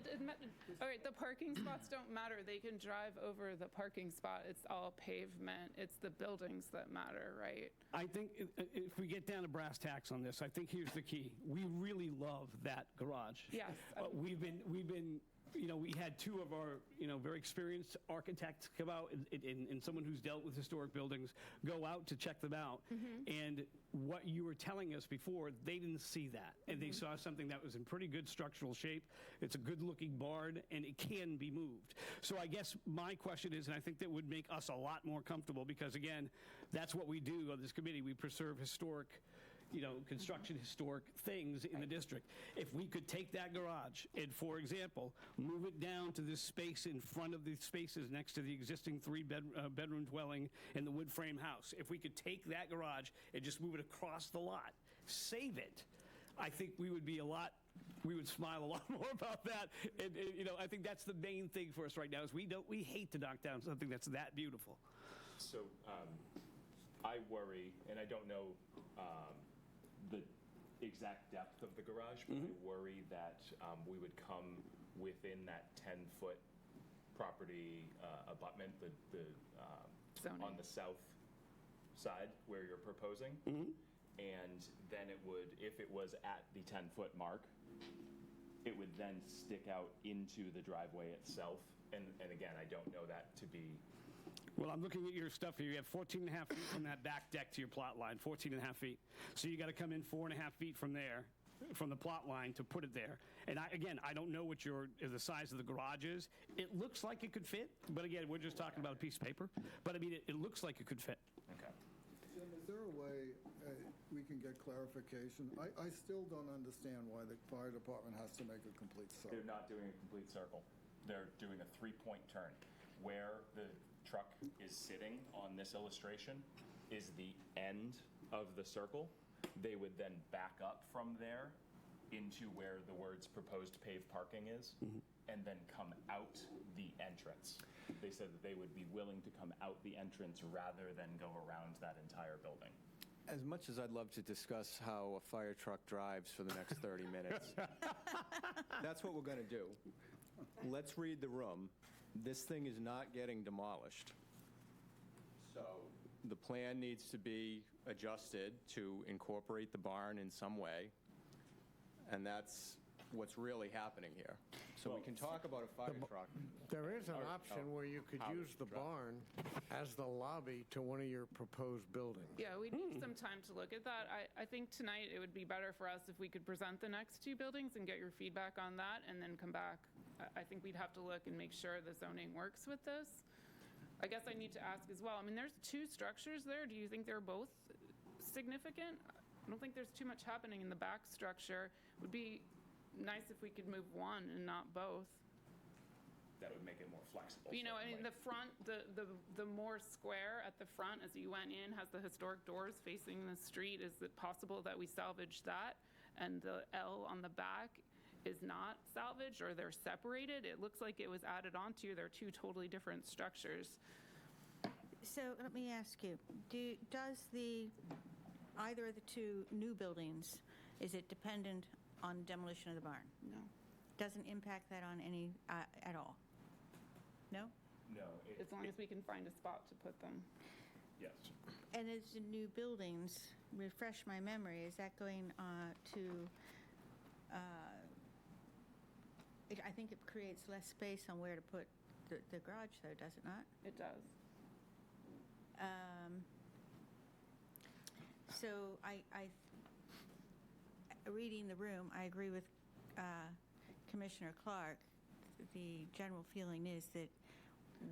all right, the parking spots don't matter. They can drive over the parking spot. It's all pavement. It's the buildings that matter, right? I think if we get down to brass tacks on this, I think here's the key. We really love that garage. Yes. We've been, you know, we had two of our, you know, very experienced architects come out and someone who's dealt with historic buildings go out to check them out. And what you were telling us before, they didn't see that. And they saw something that was in pretty good structural shape. It's a good looking barn and it can be moved. So I guess my question is, and I think that would make us a lot more comfortable because again, that's what we do on this committee. We preserve historic, you know, construction historic things in the district. If we could take that garage and, for example, move it down to this space in front of the spaces next to the existing bedroom dwelling and the wood frame house, if we could take that garage and just move it across the lot, save it, I think we would smile a lot more about that. And you know, I think that's the main thing for us right now is we hate to knock down something that's that beautiful. So I worry, and I don't know the exact depth of the garage, but I worry that we would come within that 10-foot property abutment, the Zoning. on the south side where you're proposing. And then it would, if it was at the 10-foot mark, it would then stick out into the driveway itself. And again, I don't know that to be. Well, I'm looking at your stuff here. You have 14 and a half feet from that back deck to your plot line, 14 and a half feet. So you got to come in 4.5 feet from there, from the plot line to put it there. And I don't know what the size of the garage is. It looks like it could fit, but again, we're just talking about a piece of paper. But I mean, it looks like it could fit. Okay. Jim, is there a way we can get clarification? I still don't understand why the fire department has to make a complete circle. They're not doing a complete circle. They're doing a 3-point turn. Where the truck is sitting on this illustration is the end of the circle. They would then back up from there into where the words proposed paved parking is, and then come out the entrance. They said that they would be willing to come out the entrance rather than go around that entire building. As much as I'd love to discuss how a fire truck drives for the next 30 minutes, that's what we're going to do. Let's read the room. This thing is not getting demolished. So the plan needs to be adjusted to incorporate the barn in some way, and that's what's really happening here. So we can talk about a fire truck. There is an option where you could how use it's the drive. barn as the lobby to one of your proposed buildings. Yeah, we need some time to look at that. I think tonight it would be better for us if we could present the next two buildings and get your feedback on that and then come back. I think we'd have to look and make sure the zoning works with this. I guess I need to ask as well. I mean, there's two structures there. Do you think they're both significant? I don't think there's too much happening in the back structure. Would be nice if we could move one and not both. That would make it more flexible. You know, I mean, certainly. the front, the more square at the front as you went in has the historic doors facing the street. Is it possible that we salvage that? And the L on the back is not salvaged, or they're separated? It looks like it was added onto. They're two totally different structures. So let me ask you, does either of the two new buildings, is it dependent on demolition of the barn? No. Doesn't impact that on any, at all? No? No. As long as we can find a spot to put them. Yes. And as the new buildings, refresh my memory, is that going to, I think it creates less space on where to put the garage, though, does it not? It does. So reading the room, I agree with Commissioner Clark. The general feeling is that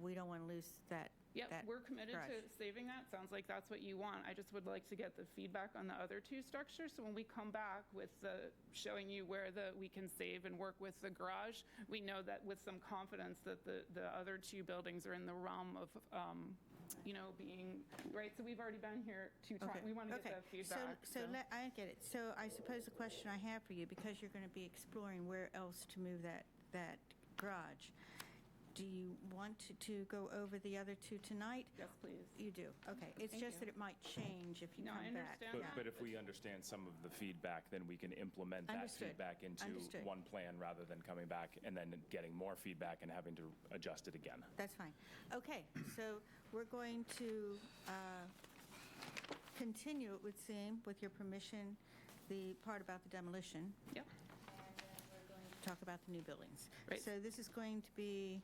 we don't want to lose that. Yep, that we're committed garage. to saving that. Sounds like that's what you want. I just would like to get the feedback on the other two structures. So when we come back with showing you where we can save and work with the garage, we know that with some confidence that the other two buildings are in the realm of, being, right? So we've already been here 2 times. Okay. We want to get that feedback. I get it. So I suppose the question I have for you, because you're going to be exploring where else to move that garage, do you want to go over the other two tonight? Yes, please. You do? Okay. It's Thank just you. that it might change if you No, come I back. understand that. But if we understand some of the feedback, then we can implement that Understood. feedback into Understood. one plan rather than coming back and then getting more feedback and having to adjust it again. That's fine. Okay, so we're going to continue, it would seem, with your permission, the part about the demolition. Yep. And then we're going to talk about the new buildings. Right. So this is going to be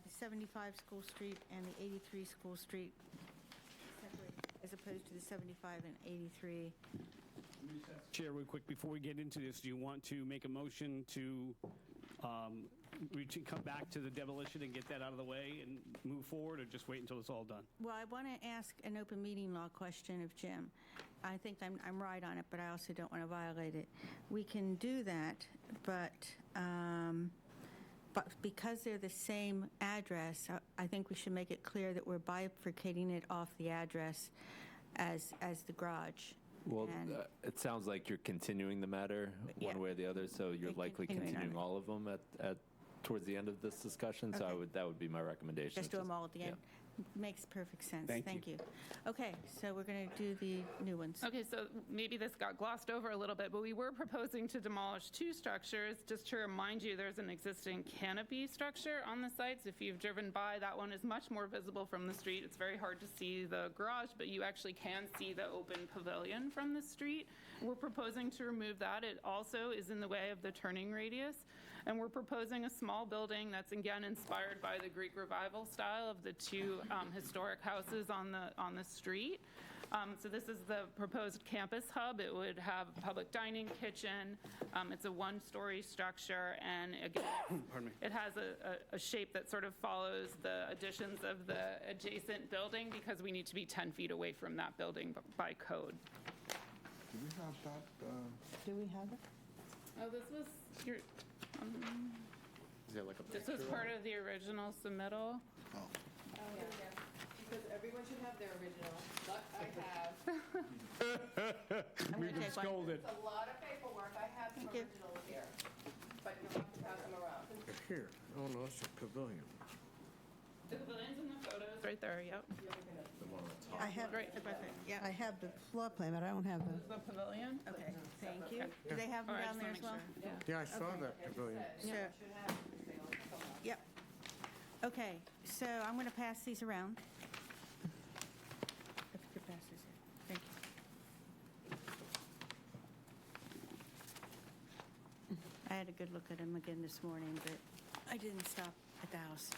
the 75 School Street and the 83 School Street, separated, as opposed to the 75 and 83. Chair, real quick, before we get into this, do you want to make a motion to come back to the demolition and get that out of the way and move forward, or just wait until it's all done? Well, I want to ask an open meeting law question of Jim. I think I'm right on it, but I also don't want to violate it. We can do that, but because they're the same address, I think we should make it clear that we're bifurcating it off the address as the garage. Well, And- it sounds like you're continuing the matter Yeah. one way or the other, so you're likely Continuing on continuing it. all of them at towards the end of this discussion. So Okay. that would be my recommendation. Just do them all at the end? Makes perfect sense. Thank you. Okay, so we're going to do the new ones. Okay, so maybe this got glossed over a little bit, but we were proposing to demolish 2 structures. Just to remind you, there's an existing canopy structure on the sites. If you've driven by, that one is much more visible from the street. It's very hard to see the garage, but you actually can see the open pavilion from the street. We're proposing to remove that. It also is in the way of the turning radius. And we're proposing a small building that's, again, inspired by the Greek Revival style of the 2 historic houses on the street. So this is the proposed campus hub. It would have a public dining kitchen. It's a 1-story structure, and again, it has a shape that sort of follows the additions of the adjacent building, because we need to be 10 feet away from that building by code. Do we have that? Do we have it? Oh, this was your. Is there like a This was part of the original submittal. Oh. Because everyone should have their original, but I have. I'm going to take one. Scolded. It's a lot of paperwork. I have some Thank you. originals here, but you'll have to pass them around. Here, oh no, it's a pavilion. The pavilion's in the photos. Right there, yep. I have, Right. Yeah. I have the floor plan, but I don't have the. The pavilion? Okay, thank you. Do they have them All right, down there as just well? wanna make sure. Yeah, I saw that pavilion. Sure. Yep. Okay, so I'm going to pass these around. If you could pass these in. Thank you. I had a good look at them again this morning, but I didn't stop at the house.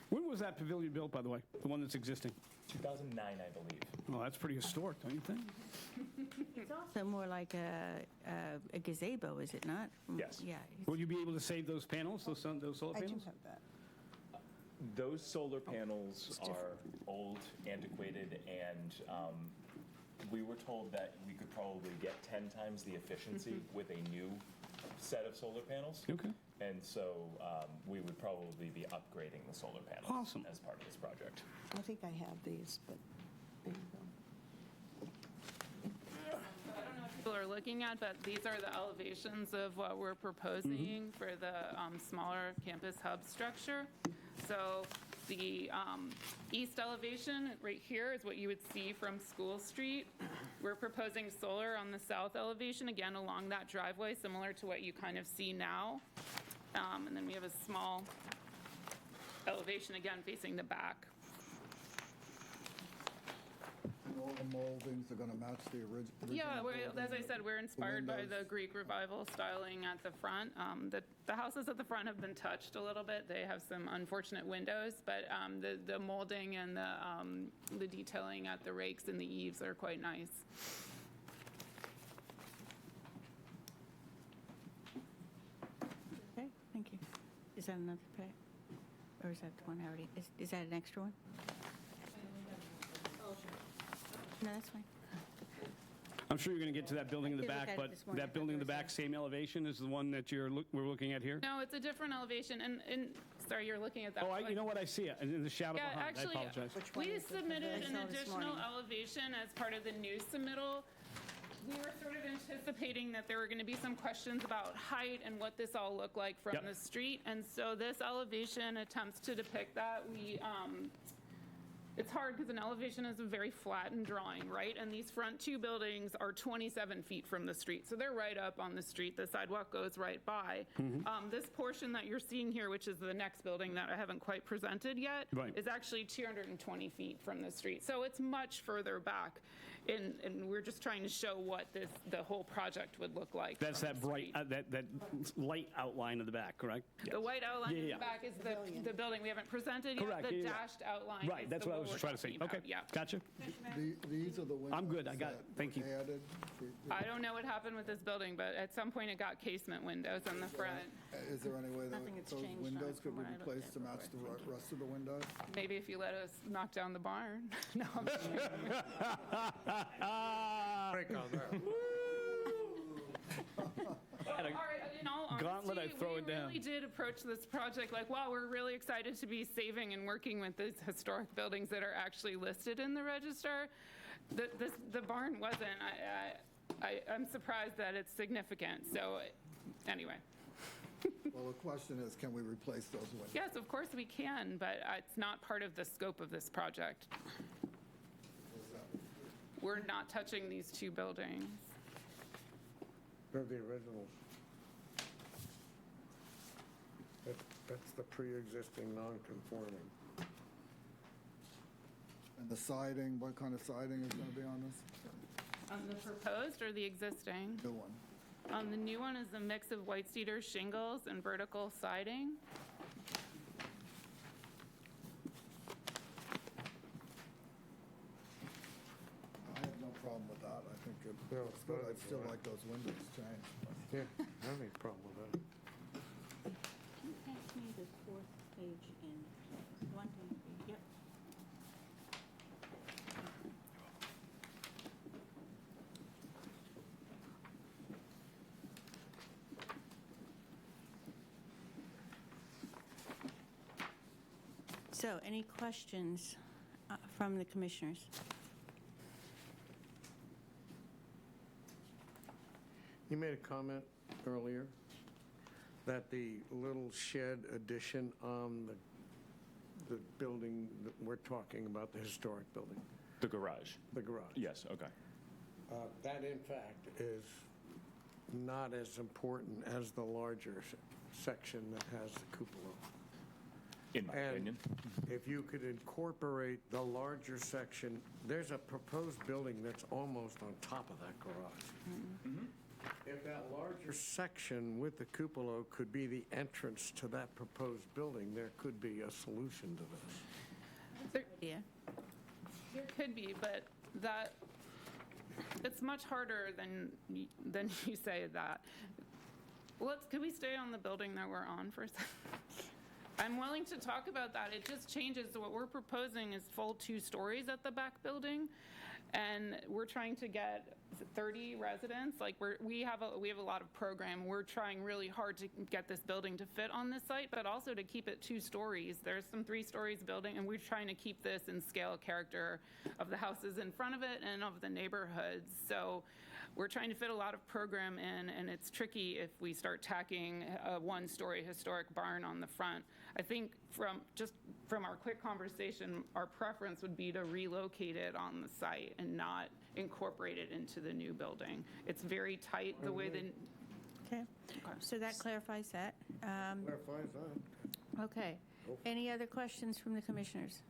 When was that pavilion built, by the way? The one that's existing? 2009, I believe. Well, that's pretty historic, don't you think? It's also more like a gazebo, is it not? Yes. Yeah. Will you be able to save those panels, those solar I do panels? have that. Those solar panels are old, antiquated, and we were told that we could probably get 10 times the efficiency with a new set of solar panels. Okay. And so we would probably be upgrading the solar panels Awesome. as part of this project. I think I have these, but there you go. I don't know what people are looking at, but these are the elevations of what we're proposing for the smaller campus hub structure. So the east elevation right here is what you would see from School Street. We're proposing solar on the south elevation, again, along that driveway, similar to what you kind of see now. And then we have a small elevation, again, facing the back. And all the moldings are going to match the original. Yeah, as I said, we're inspired by the Greek Revival styling at the front. The houses at the front have been touched a little bit. They have some unfortunate windows, but the molding and the detailing at the rakes and the eaves are quite nice. Okay, thank you. Is that another pack? Or is that the one I already, is that an extra one? No, that's fine. I'm sure you're going to get to that building in the I did look back, at it but this morning. that building in the back, same elevation as the one that we're looking at here? No, it's a different elevation, and sorry, you're looking at that. Oh, one. you know what? I see it in the shadow Yeah, behind. actually, I apologize. we submitted I an saw this additional morning. elevation as part of the new submittal. We were sort of anticipating that there were going to be some questions about height and what this all looked like from Yep. the street, and so this elevation attempts to depict that. It's hard because an elevation is a very flattened drawing, right? And these front two buildings are 27 feet from the street, so they're right up on the street. The sidewalk goes right by. This portion that you're seeing here, which is the next building that I haven't quite presented yet, Right. is actually 220 feet from the street. So it's much further back, and we're just trying to show what the whole project would look like. That's from that the bright, street. that light outline of the back, correct? The white outline Yeah, in yeah. the back is the building we haven't presented yet. Correct, The yeah, yeah. dashed outline Right, is that's the what I was we're trying to say. talking about. Okay, Yeah. gotcha. These are the windows. I'm good, I got it. that Thank you. were added. I don't know what happened with this building, but at some point it got casement windows in the front. Is there any way that Nothing has those changed on windows it could from be what I looked replaced at to match the rest of the windows? Maybe if you let us knock down the barn. No, I'm kidding. Break on that. All right, in all honesty, Gauntlet, I throw it down. we really did approach this project like, wow, we're really excited to be saving and working with these historic buildings that are actually listed in the register. The barn wasn't. I'm surprised that it's significant. So anyway, Well, the question is, can we replace those windows? yes, of course we can, but it's not part of the scope of this project. We're not touching these two buildings. They're the originals. That's the pre-existing non-conforming. And the siding, what kind of siding is going to be on this? On the proposed or the existing? New one. The new one is a mix of white cedar shingles and vertical siding. I have no problem with that. I think it No, looks good. it's I'd still good. like those windows changed. Yeah, I have any problem with that. Can you pass me the fourth page in? One, two, three, yep. So, any questions from the commissioners? You made a comment earlier that the little shed addition on the building that we're talking about, the historic building, The garage. the garage. Yes, okay. That in fact is not as important as the larger section that has the cupola. In my And opinion. if you could incorporate the larger section, there's a proposed building that's almost on top of that garage. If that larger section with the cupola could be the entrance to that proposed building, there could be a solution to this. Yeah. There could be, but it's much harder than you say that. Could we stay on the building that we're on for a second? I'm willing to talk about that. It just changes. What we're proposing is full 2 stories at the back building, and we're trying to get 30 residents. Like we have a lot of program. We're trying really hard to get this building to fit on this site, but also to keep it 2 stories. There's some 3 stories building, and we're trying to keep this in scale character of the houses in front of it and of the neighborhoods. So we're trying to fit a lot of program in, and it's tricky if we start tacking a 1-story historic barn on the front. I think from our quick conversation, our preference would be to relocate it on the site and not incorporate it into the new building. It's very tight the way the... Okay, so that clarifies that. Clarifies that. Okay. Any other questions from the commissioners?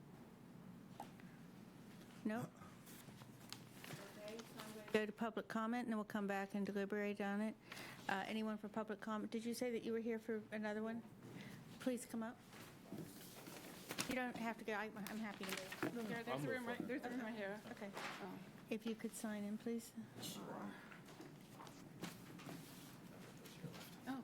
No? Okay, so I'm going to go to public comment, and then we'll come back and deliberate on it. Anyone for public comment? Did you say that you were here for another one? Please come up. You don't have to go. I'm happy to move. Yeah, there's a room right here. Okay. If you could sign in, please. Sure. Oh.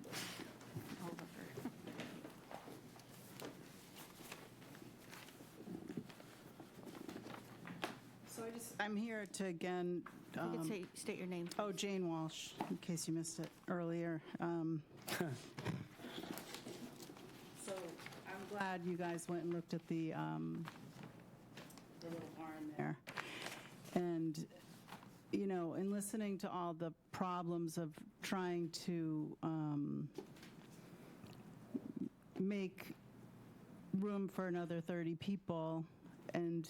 So I'm here to again. You could state your name. Oh, Jane Walsh, in case you missed it earlier. So I'm glad you guys went and looked at the little barn there. And, you know, in listening to all the problems of trying to make room for another 30 people and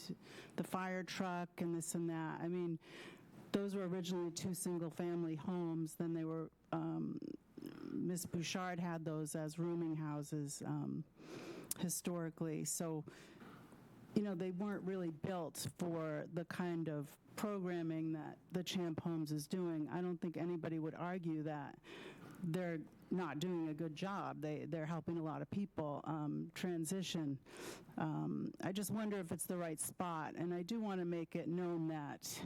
the fire truck and this and that, I mean, those were originally 2 single-family homes. Then they were, Miss Bouchard had those as rooming houses historically. So, you know, they weren't really built for the kind of programming that the Champ Homes is doing. I don't think anybody would argue that they're not doing a good job. They're helping a lot of people transition. I just wonder if it's the right spot. And I do want to make it known that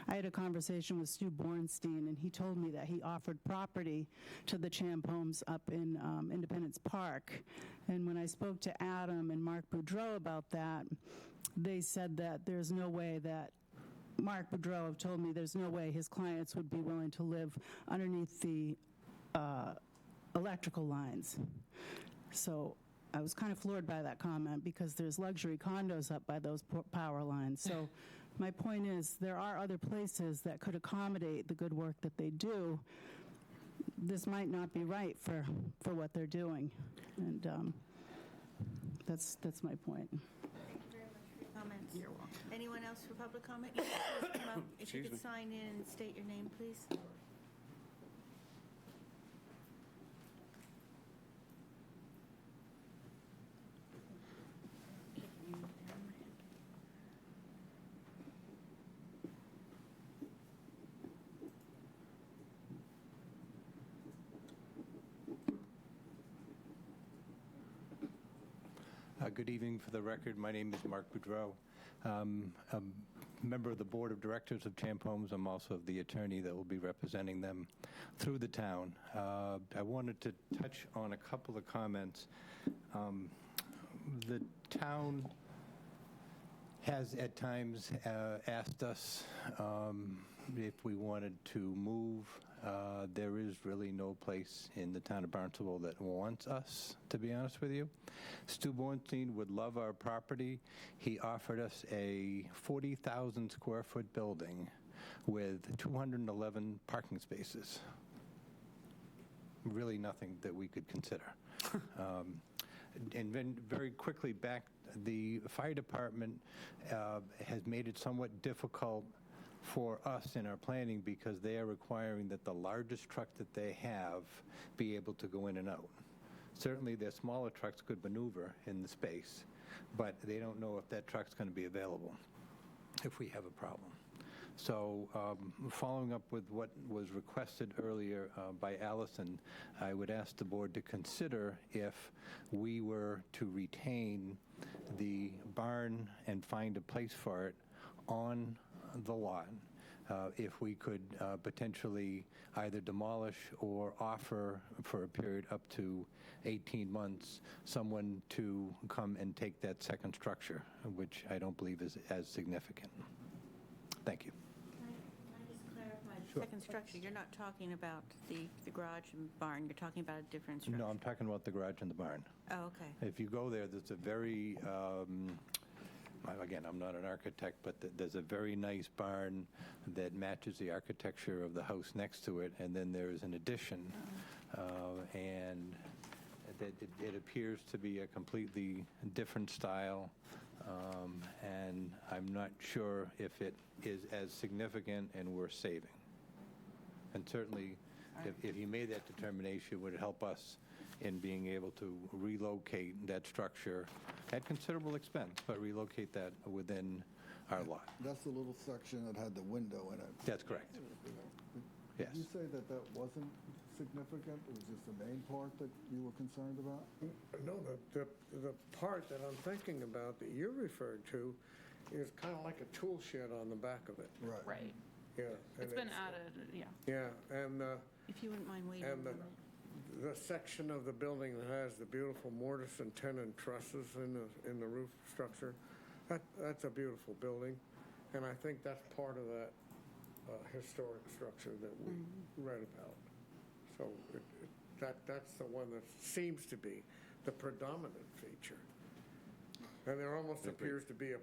I had a conversation with Stu Bornstein, and he told me that he offered property to the Champ Homes up in Independence Park. And when I spoke to Adam and Mark Boudreau about that, they said that there's no way that Mark Boudreau told me there's no way his clients would be willing to live underneath the electrical lines. So I was kind of floored by that comment because there's luxury condos up by those power lines. So my point is there are other places that could accommodate the good work that they do. This might not be right for what they're doing. And that's my point. Thank you very much for your comments. You're welcome. Anyone else for public comment? You can please come up. If you could sign in and state your name, please. Good evening. For the record, my name is Mark Boudreau. I'm a member of the board of directors of Champ Homes. I'm also the attorney that will be representing them through the town. I wanted to touch on a couple of comments. The town has at times asked us if we wanted to move. There is really no place in the town of Barnstable that wants us, to be honest with you. Stu Bornstein would love our property. He offered us a 40,000 square foot building with 211 parking spaces. Really nothing that we could consider. And then very quickly back, the fire department has made it somewhat difficult for us in our planning because they are requiring that the largest truck that they have be able to go in and out. Certainly their smaller trucks could maneuver in the space, but they don't know if that truck's going to be available if we have a problem. So following up with what was requested earlier by Allison, I would ask the board to consider if we were to retain the barn and find a place for it on the lot. if we could potentially either demolish or offer for a period up to 18 months someone to come and take that second structure, which I don't believe is as significant. Thank you. Can I just clarify? Second structure, you're not talking about the garage and barn, you're talking about a different structure? No, I'm talking about the garage and the barn. Oh, okay. If you go there, there's a very, again, I'm not an architect, but there's a very nice barn that matches the architecture of the house next to it, and then there's an addition, and it appears to be a completely different style, and I'm not sure if it is as significant and worth saving. And certainly, if you made that determination, it would help us in being able to relocate that structure at considerable expense, but relocate that within our lot. That's the little section that had the window in it. That's correct. Yes. Did you say that that wasn't significant? It was just the main part that you were concerned about? No, the part that I'm thinking about that you're referring to is kind of like a tool shed on the back of it. Right. Right. Yeah. It's been added, yeah. Yeah, and If you wouldn't mind waiting a and minute. the section of the building that has the beautiful mortise and tenon trusses in the roof structure, that's a beautiful building, and I think that's part of that historic structure that we read about. So that's the one that seems to be the predominant feature. And there almost appears to be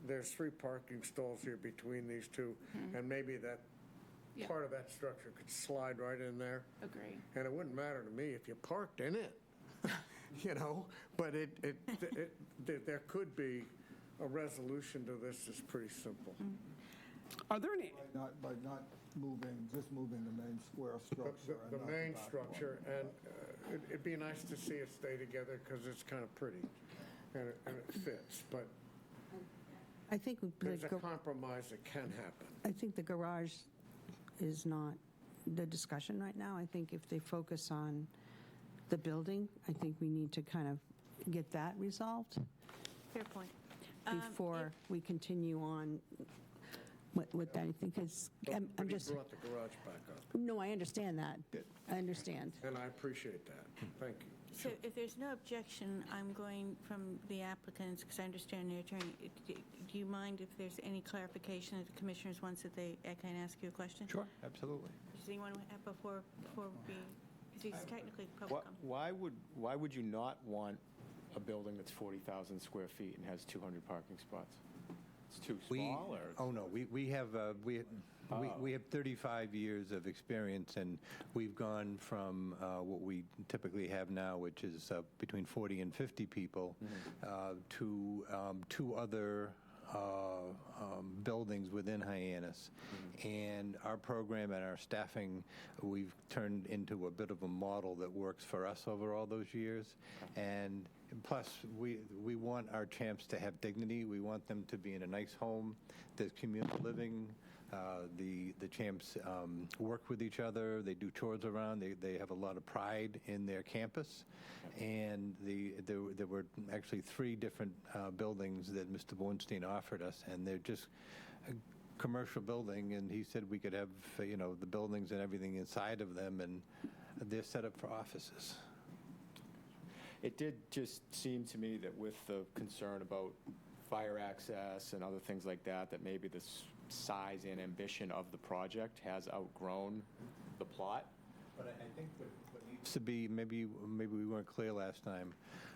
there's 3 parking stalls here between these two, and maybe that Yeah. part of that structure could slide right in there. Agree. And it wouldn't matter to me if you parked in it, but there could be a resolution to this that's pretty simple. Are there any, By not just moving the main square structure. and The not main back one. structure, and it'd be nice to see it stay together because it's kind of pretty, and it fits, but I think there's a compromise that can happen. I think the garage is not the discussion right now. I think if they focus on the building, I think we need to kind of get that resolved Fair point. before we continue on with that. I think it's, I'm But he just, brought the garage back up, no, I understand that. I understand. and I appreciate that. Thank you. So if there's no objection, I'm going from the applicants, because I understand the attorney, do you mind if there's any clarification that the commissioners wants that I can ask you a question? Sure, absolutely. Does anyone have before we, because he's technically public comment. Why would you not want a building that's 40,000 square feet and has 200 parking spots? It's too small, or? Oh, no, we have 35 years of experience, and we've gone from what we typically have now, which is between 40 and 50 people, to 2 other buildings within Hyannis. And our program and our staffing, we've turned into a bit of a model that works for us over all those years. And plus, we want our champs to have dignity. We want them to be in a nice home. There's communal living. The champs work with each other. They do chores around. They have a lot of pride in their campus. And there were actually 3 different buildings that Mr. Bornstein offered us, and they're just a commercial building. And he said we could have, the buildings and everything inside of them, and they're set up for offices. It did just seem to me that with the concern about fire access and other things like that, that maybe the size and ambition of the project has outgrown the plot. But I think what needs to be, maybe we weren't clear last time,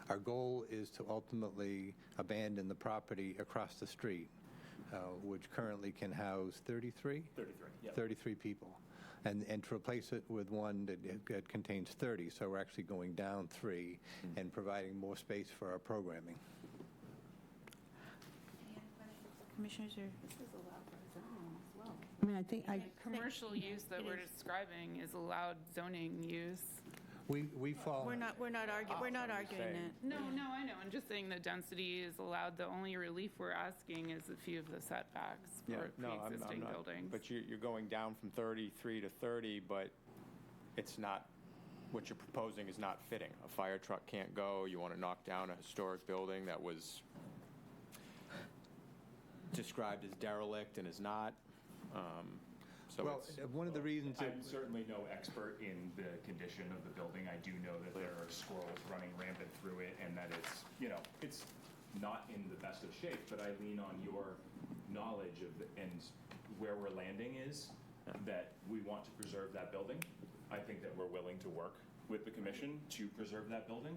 our goal is to ultimately abandon the property across the street, which currently can house 33? 33, yeah. 33 people. And to replace it with one that contains 30, so we're actually going down 3 and providing more space for our programming. Any other questions? Commissioners, or? This is allowed by zoning as well. I mean, I think, Commercial use that we're describing is allowed zoning use. We fall. We're not arguing that. No, I know. I'm just saying the density is allowed. The only relief we're asking is a few of the setbacks for pre-existing buildings. But you're going down from 33 to 30, but it's not, what you're proposing is not fitting. A fire truck can't go. You want to knock down a historic building that was described as derelict and is not. So Well, one of the reasons that I'm certainly no expert in the condition of the building. I do know that there are squirrels running rampant through it and that it's, it's not in the best of shape, but I lean on your knowledge of and where we're landing is that we want to preserve that building. I think that we're willing to work with the commission to preserve that building.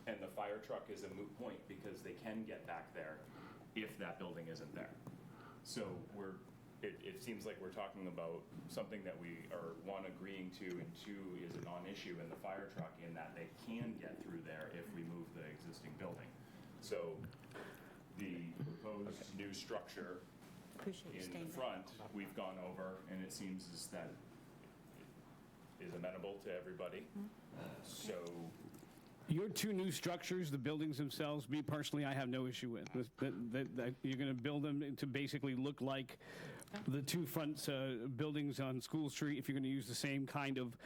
And the fire truck is a moot point because they can get back there if that building isn't there. So it seems like we're talking about something that we are, one, agreeing to, and two, is a non-issue in the fire truck in that they can get through there if we move the existing building. So the proposed new structure in the front, we've gone over, and it seems as that is amenable to everybody. So Your two new structures, the buildings themselves, me personally, I have no issue with. That you're going to build them to basically look like the two front buildings on School Street, if you're going to use the same kind of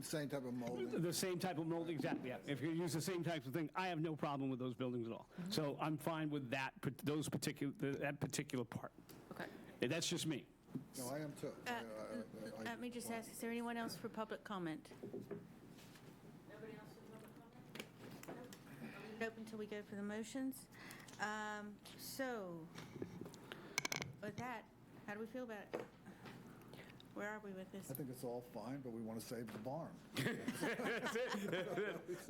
Same type of molding. the same type of mold, exactly. Yeah. If you use the same types of thing, I have no problem with those buildings at all. So I'm fine with that particular part. Okay. That's just me. No, I am too. Let me just ask, is there anyone else for public comment? Nobody else for public comment? No? I'll leave it open until we go for the motions. So, with that, how do we feel about it? Where are we with this? I think it's all fine, but we want to save the barn.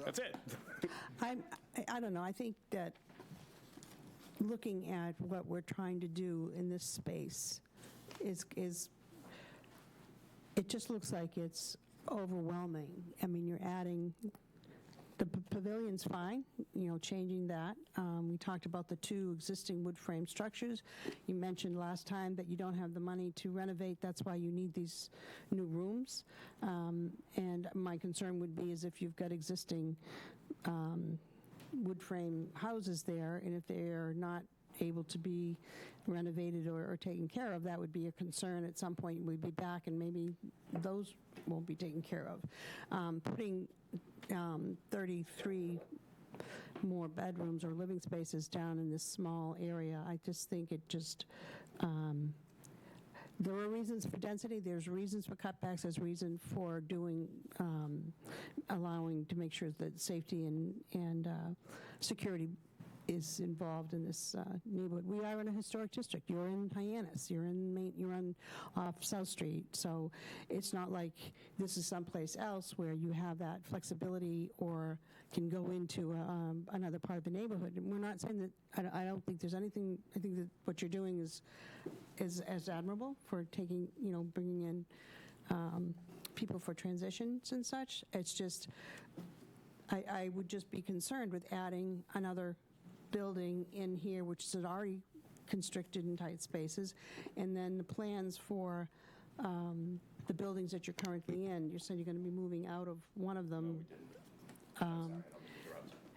That's it. I don't know. I think that looking at what we're trying to do in this space is it just looks like it's overwhelming. I mean, you're adding the pavilion's fine, changing that. We talked about the two existing wood frame structures. You mentioned last time that you don't have the money to renovate. That's why you need these new rooms. And my concern would be is if you've got existing wood frame houses there, and if they're not able to be renovated or taken care of, that would be a concern. At some point, we'd be back, and maybe those won't be taken care of. Putting 33 more bedrooms or living spaces down in this small area, I just think it just, there are reasons for density, there's reasons for cutbacks, there's reason for doing, allowing to make sure that safety and security is involved in this neighborhood. We are in a historic district. You're in Hyannis. You're on off South Street. So it's not like this is someplace else where you have that flexibility or can go into another part of the neighborhood. And we're not saying that. I don't think there's anything. I think that what you're doing is as admirable for taking, bringing in people for transitions and such. It's just, I would just be concerned with adding another building in here, which is already constricted in tight spaces, and then the plans for the buildings that you're currently in. You said you're going to be moving out of one of them.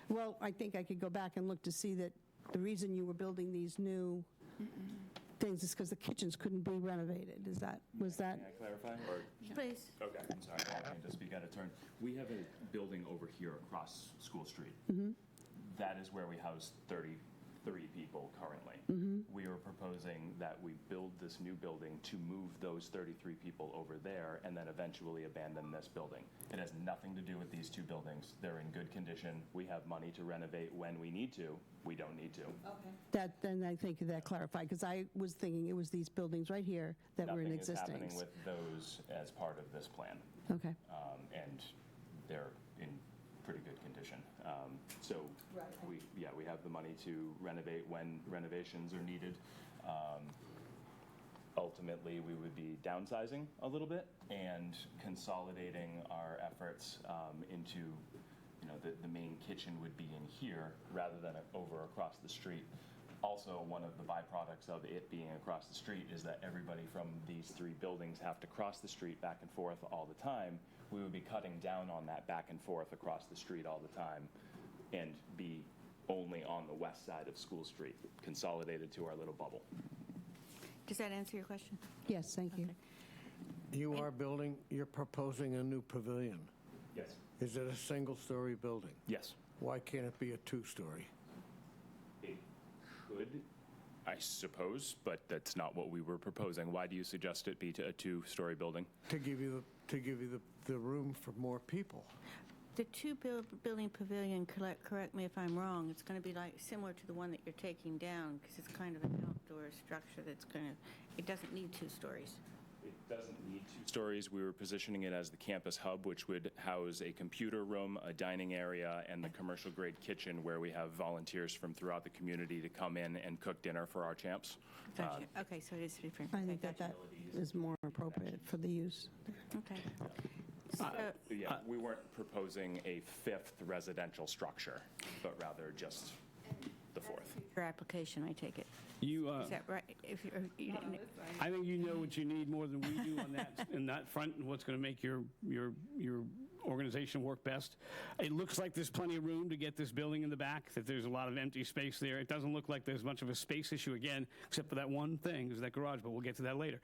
Well, I think I could go back and look to see that the reason you were building these new things is because the kitchens couldn't be renovated. Was that? Can I clarify? Please. Okay, I'm sorry, I didn't mean to speak out of turn. We have a building over here across School Street. That is where we house 33 people currently. We are proposing that we build this new building to move those 33 people over there and then eventually abandon this building. It has nothing to do with these two buildings. They're in good condition. We have money to renovate when we need to. We don't need to. Okay. Then I think that clarified, because I was thinking it was these buildings right here that were in existence. Nothing is happening with those as part of this plan. Okay. And they're in pretty good condition. So we have the money to renovate when renovations are needed. Ultimately, we would be downsizing a little bit and consolidating our efforts into, the main kitchen would be in here rather than over across the street. Also, one of the byproducts of it being across the street is that everybody from these three buildings have to cross the street back and forth all the time. We would be cutting down on that back and forth across the street all the time and be only on the west side of School Street, consolidated to our little bubble. Does that answer your question? Yes, thank you. You're proposing a new pavilion. Yes. Is it a single-story building? Yes. Why can't it be a two-story? It could. I suppose, but that's not what we were proposing. Why do you suggest it be a two-story building? To give you the room for more people. The two-building pavilion, correct me if I'm wrong, it's going to be like similar to the one that you're taking down, because it's kind of an outdoor structure that's going to, it doesn't need 2 stories. It doesn't need 2 stories. We were positioning it as the campus hub, which would house a computer room, a dining area, and the commercial-grade kitchen where we have volunteers from throughout the community to come in and cook dinner for our champs. Gotcha. Okay, so it is different. I Okay, think that gotcha. is more appropriate for the use. Okay. So, Yeah, we weren't proposing a 5th residential structure, but rather just the 4th. your application, I take it. You, Is that right? If you're, you didn't, I think you know what you need more than we do on that, in that front, and what's going to make your organization work best. It looks like there's plenty of room to get this building in the back, that there's a lot of empty space there. It doesn't look like there's much of a space issue again, except for that one thing, is that garage, but we'll get to that later.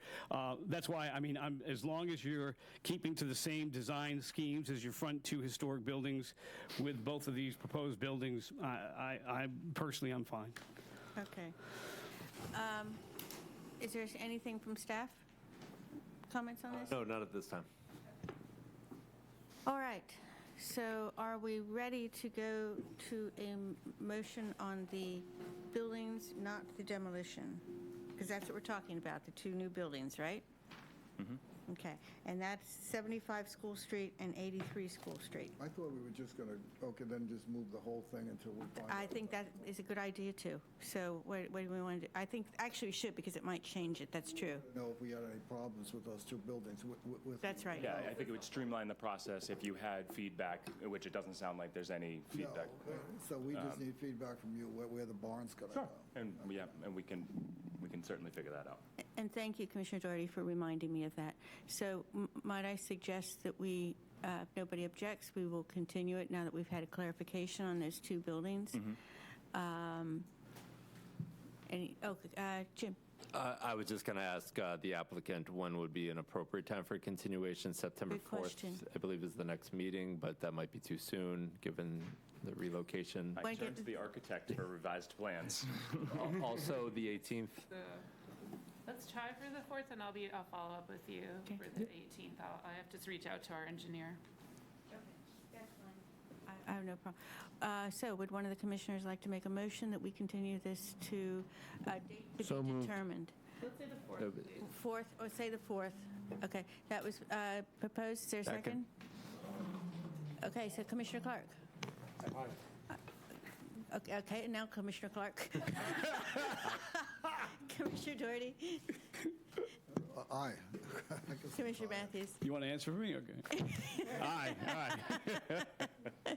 That's why, I mean, as long as you're keeping to the same design schemes as your front 2 historic buildings with both of these proposed buildings, I personally, I'm fine. okay. Is there anything from staff? Comments on this? No, not at this time. All right. So are we ready to go to a motion on the buildings, not the demolition? Because that's what we're talking about, the 2 new buildings, right? Mm-hmm. Okay. And that's 75 School Street and 83 School Street. I thought we were just going to, okay, then just move the whole thing until we find I out think about that is a good idea, too. So what do we want to do? I think, actually, we should, because it might change it. That's true. it. Know if we had any problems with those 2 buildings. With That's right. Yeah, I think it would streamline the process if you had feedback, which it doesn't sound like there's any No, feedback. so we just need feedback from you where the barn's going to go. And yeah, and we can certainly figure that out. And thank you, Commissioner Doherty, for reminding me of that. So might I suggest that we, if nobody objects, we will continue it now that we've had a clarification on those 2 buildings. Jim? I was just going to ask the applicant when would be an appropriate time for continuation. September Good 4th, question. I believe, is the next meeting, but that might be too soon, given the relocation. I turned to the architect for revised plans. Also, the 18th. Let's try for the 4th, and I'll follow up with you for the 18th. I have to reach out to our engineer. I have no problem. So would one of the commissioners like to make a motion that we continue this to a date to So be moved. determined? Let's say the 4th, please. 4th, or say the 4th. Okay, that was proposed. Is there a second? Okay, so Commissioner Clark. Okay, and now Commissioner Clark. Commissioner Doherty. Aye. Commissioner Matthews. You want to answer for me? Okay. Aye, aye.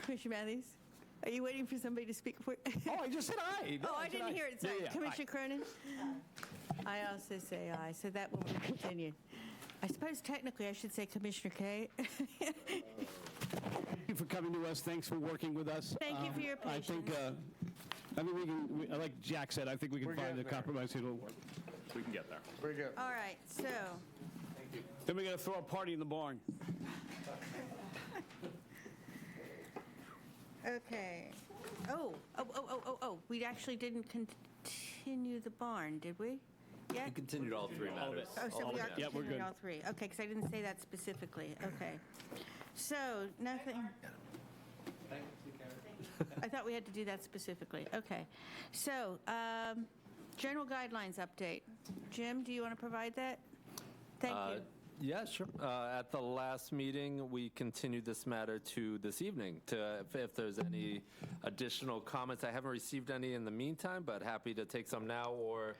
Commissioner Matthews. Are you waiting for somebody to speak for? Oh, I just said aye. No, Oh, I didn't hear it. Sorry. Yeah, yeah, Commissioner Cronin? I also say aye, so that will be continued. I suppose technically I should say Commissioner Kay. Thank you for coming to us. Thanks for working with us. Thank you for your I think we can, like Jack said, I think we can find a compromise that'll work. We can get there. Very good. All right, so, Then we're going to throw a party in the barn. okay. Oh, we actually didn't continue the barn, did we? Yeah? We continued all 3 matters. Oh, so we are Yeah, we're continuing good. all 3. Okay, because I didn't say that specifically. Okay. So, nothing. I thought we had to do that specifically. Okay. So, general guidelines update. Jim, do you want to provide that? Thank you. Yeah, sure. At the last meeting, we continued this matter to this evening to if there's any additional comments. I haven't received any in the meantime, but happy to take some now or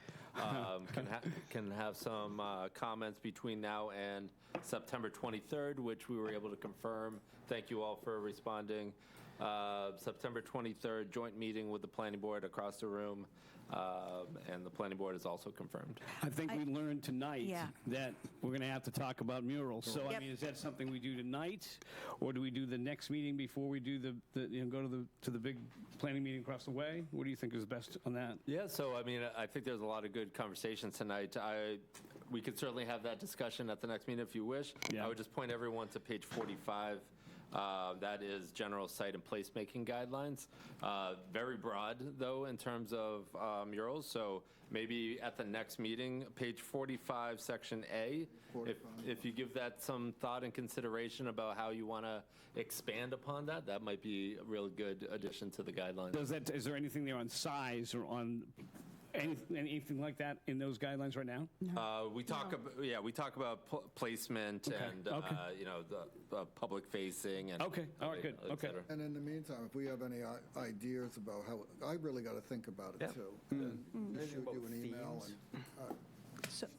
can have some comments between now and September 23rd, which we were able to confirm. Thank you all for responding. September 23rd, joint meeting with the planning board across the room, and the planning board is also confirmed. I think we learned tonight that we're going to have to talk about murals. So, I Yep. mean, is that something we do tonight, or do we do the next meeting before we do go to the big planning meeting across the way? What do you think is best on that? Yeah, so I mean, I think there's a lot of good conversations tonight. We could certainly have that discussion at the next meeting if you wish. Yeah. I would just point everyone to page 45 That is general site and placemaking guidelines. Very broad, though, in terms of murals. So maybe at the next meeting, page 45, section A, if you give that some thought and consideration about how you want to expand upon that, that might be a real good addition to the guidelines. Is there anything there on size or on anything like that in those guidelines right now? We talk about placement and you know, the public facing and all right, good. et cetera. And in the meantime, if we have any ideas about how, I really got to think about it too. And shoot you an email and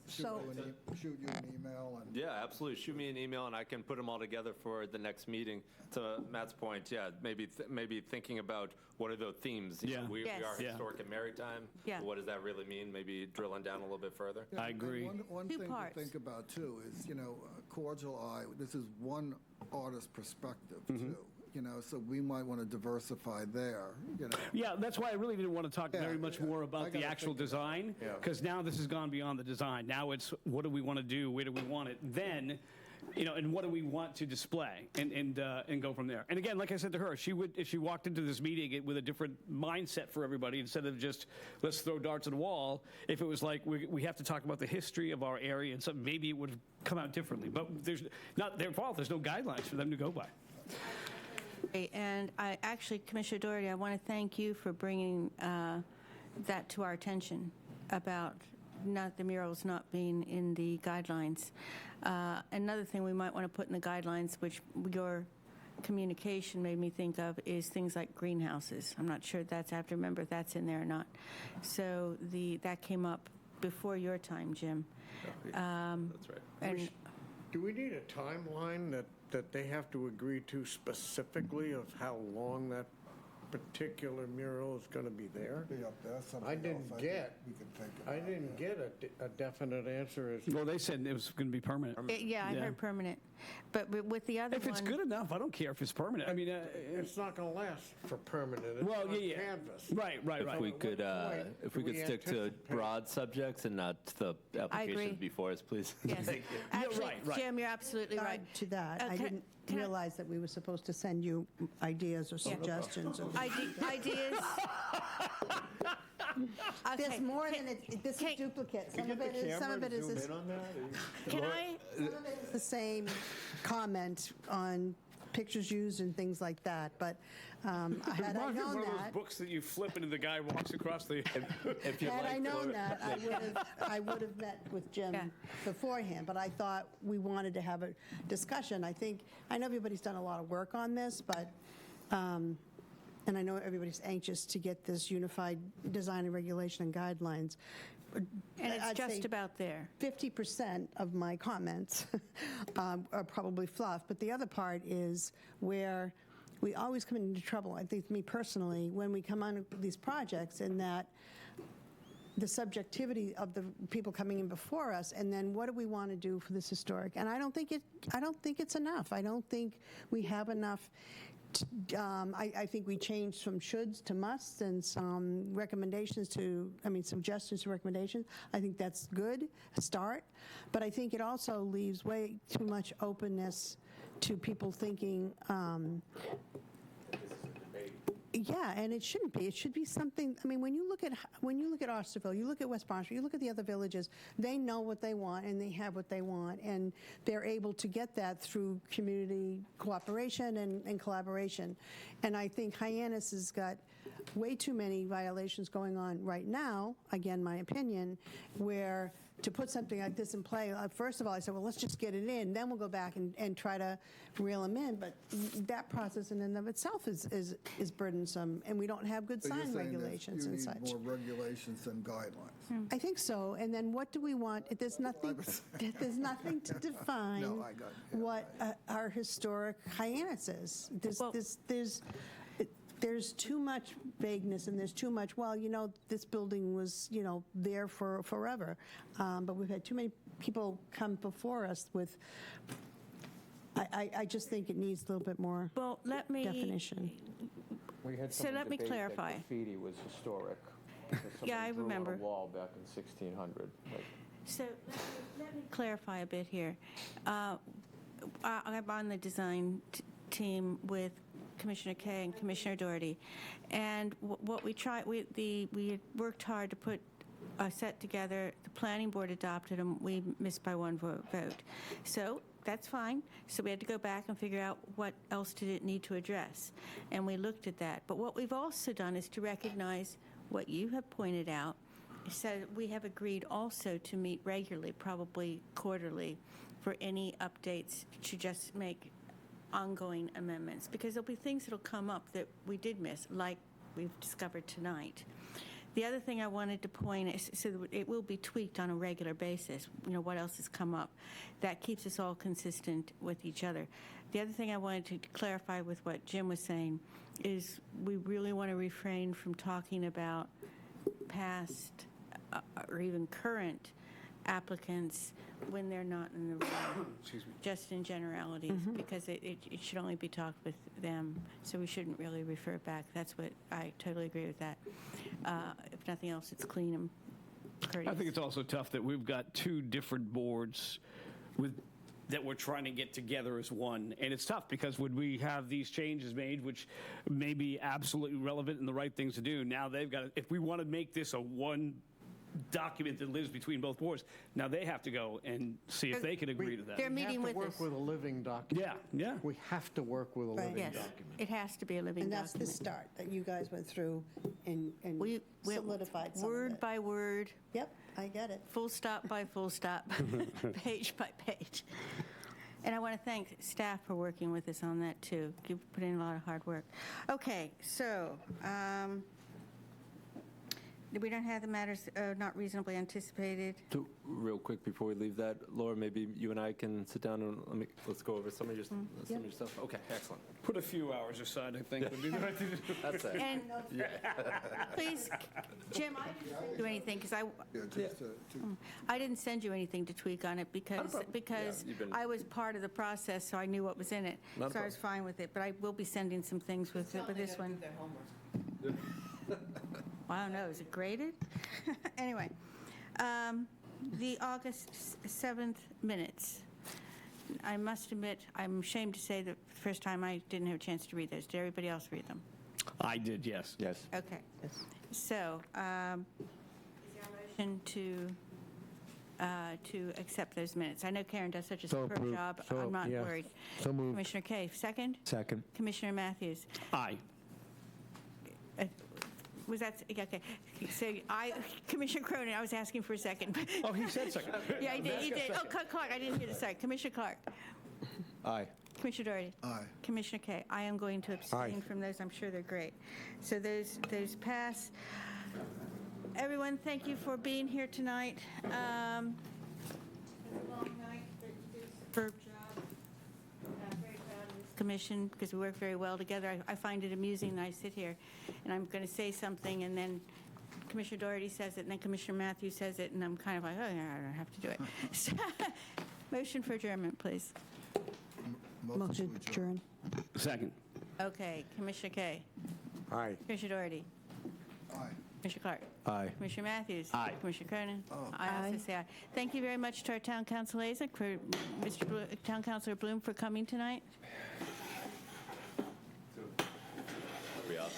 shoot you an email and. Yeah, absolutely. Shoot me an email and I can put them all together for the next meeting. To Matt's point, yeah, maybe thinking about what are the themes. You know, we are historic and maritime. Yeah. What does that really mean? Maybe drilling down a little bit further. Yeah, I agree. One Two thing parts. to think about too is, you know, cordial eye. This is one artist's perspective too. You know, so we might want to diversify there. You know. Yeah, that's why I really didn't want to talk very much more I about the gotta actual think design, because now this has gone beyond the design. Now it's what do we want to do, where do we want it, then, you know, and what do we want to display, and go from there. And again, like I said to her, if she walked into this meeting with a different mindset for everybody, instead of just let's throw darts at the wall, if it was like we have to talk about the history of our area and something, maybe it would have come out differently. But there's not their fault. There's no guidelines for them to go by. And Commissioner Doherty, I want to thank you for bringing that to our attention about the murals not being in the guidelines. Another thing we might want to put in the guidelines, which your communication made me think of, is things like greenhouses. I'm not sure I have to remember if that's in there or not. So that came up before your time, Jim. That's right. And Do we need a timeline that they have to agree to specifically of how long that particular mural is going to be there? Be up there, something I else didn't think get we can think about. I didn't get a definite answer as Well, they said it was going to be permanent. yeah, I heard permanent. But with the other If it's good enough, I don't care if it's permanent. I mean, it's not going to last for permanent. It's well, on yeah. canvas. Right. If we could, do we stick to anticipate- broad subjects and not the applications before us, please. Yes. Actually, right. Jim, you're absolutely right. To that, I can I- didn't can I- realize that we were supposed to send you ideas or suggestions. Ideas. There's more than this is duplicate. Some of it is Can I? Some of it is the same comment on pictures used and things like that, but had I known one of those that, books that you flip and the guy walks across the. If you'd had like I known to- that, I would have met with Jim beforehand, but I thought we wanted to have a discussion. I know everybody's done a lot of work on this, but, and I know everybody's anxious to get this unified design and regulation and guidelines. And it's I'd just say about there. 50% of my comments are probably fluff, but the other part is where we always come into trouble, I think, me personally, when we come on these projects, in that the subjectivity of the people coming in before us, and then what do we want to do for this historic? And I don't think it's enough. I don't think we have enough. I think we changed from shoulds to musts and some suggestions to recommendations. I think that's good, a start. But I think it also leaves way too much openness to people thinking, yeah, and it shouldn't be. It should be something. I mean, when you look at Osterville, you look at West Barnstable, you look at the other villages. They know what they want, and they have what they want, and they're able to get that through community cooperation and collaboration. And I think Hyannis has got way too many violations going on right now. Again, my opinion, where to put something like this in play, first of all, I said, well, let's just get it in, then we'll go back and try to reel them in. But that process in and of itself is burdensome, and we don't have good So you're sign saying that regulations and such. You need more regulations than guidelines. I think so. And then what do we want? There's nothing to define No, I got it. what our historic Hyannis is. There's too much vagueness, and there's too much, well, this building was, there for forever. But we've had too many people come before us with, I just think it needs a little bit more definition. We had So some let me debate that clarify. graffiti was historic. Yeah, I remember. On a wall back in 1600. So let me clarify a bit here. I'm on the design team with Commissioner Kay and Commissioner Doherty. And what we tried, we worked hard to put a set together. The planning board adopted them. We missed by one vote. So that's fine. So we had to go back and figure out what else did it need to address. And we looked at that. But what we've also done is to recognize what you have pointed out. So we have agreed also to meet regularly, probably quarterly, for any updates to just make ongoing amendments, because there'll be things that'll come up that we did miss, like we've discovered tonight. The other thing I wanted to point is, so that it will be tweaked on a regular basis, what else has come up. That keeps us all consistent with each other. The other thing I wanted to clarify with what Jim was saying is we really want to refrain from talking about past or even current applicants when they're not in the room, just in generalities, because it should only be talked with them, so we shouldn't really refer back. That's what I totally agree with that. If nothing else, it's clean and courteous. I think it's also tough that we've got two different boards that we're trying to get together as one. And it's tough because when we have these changes made, which may be absolutely relevant and the right things to do, now they've got to, if we want to make this a one document that lives between both boards, now they have to go and see if they can agree to that. They're meeting with us. We have to work with a living document. Yeah. We have to work with a living Yes, document. it has to be a living And that's document. the start, that you guys went through and We solidified some of word it. by word, Yep, I get it. full stop by full stop, page by page. And I want to thank staff for working with us on that, too. You've put in a lot of hard work. Okay, so we don't have the matters not reasonably anticipated. So, real quick before we leave that, Laura, maybe you and I can sit down and let's go over some of your stuff. Okay, excellent. Put a few hours aside, I think, would be the right thing to do. That's it. And please, Jim, I didn't send you anything because I didn't send you anything to tweak on it because you've been- I was part of the process, so I knew what was in it. Not a So I was fine with it, but I will be sending some things with this one. Well, I don't know, is it graded? Anyway, the August 7th minutes. I must admit, I'm ashamed to say that the first time I didn't have a chance to read those. Did everybody else read them? I did, yes. Yes. Okay. So, is there a motion to accept those minutes? I know Karen does such a superb approved. job. So, I'm not yeah. worried. So moved. Commissioner Kaye, second? Second. Commissioner Matthews? Aye. Was that, okay. So Commissioner Cronin, I was asking for a second. Oh, he said second. Yeah, he did. Oh, Clark, I didn't hear the second. Commissioner Clark? Aye. Commissioner Doherty? Aye. Commissioner Kaye? I am going to abstain from those. I'm sure they're great. So those pass. Everyone, thank you for being here tonight. It was a long night, but you did a superb job. I'm very proud of this commission because we work very well together. I find it amusing that I sit here and I'm going to say something and then Commissioner Doherty says it and then Commissioner Matthews says it and I'm kind of like, oh, yeah, I don't have to do it. So, motion for adjournment, please. Motion adjourn. Second. Okay, Commissioner Kaye. Aye. Commissioner Doherty. Aye. Commissioner Clark. Aye. Commissioner Matthews. Aye. Commissioner Cronin. I Aye. also say aye. Thank you very much to our Town Council liaison, for Town Councilor Bloom for coming tonight. Are we off?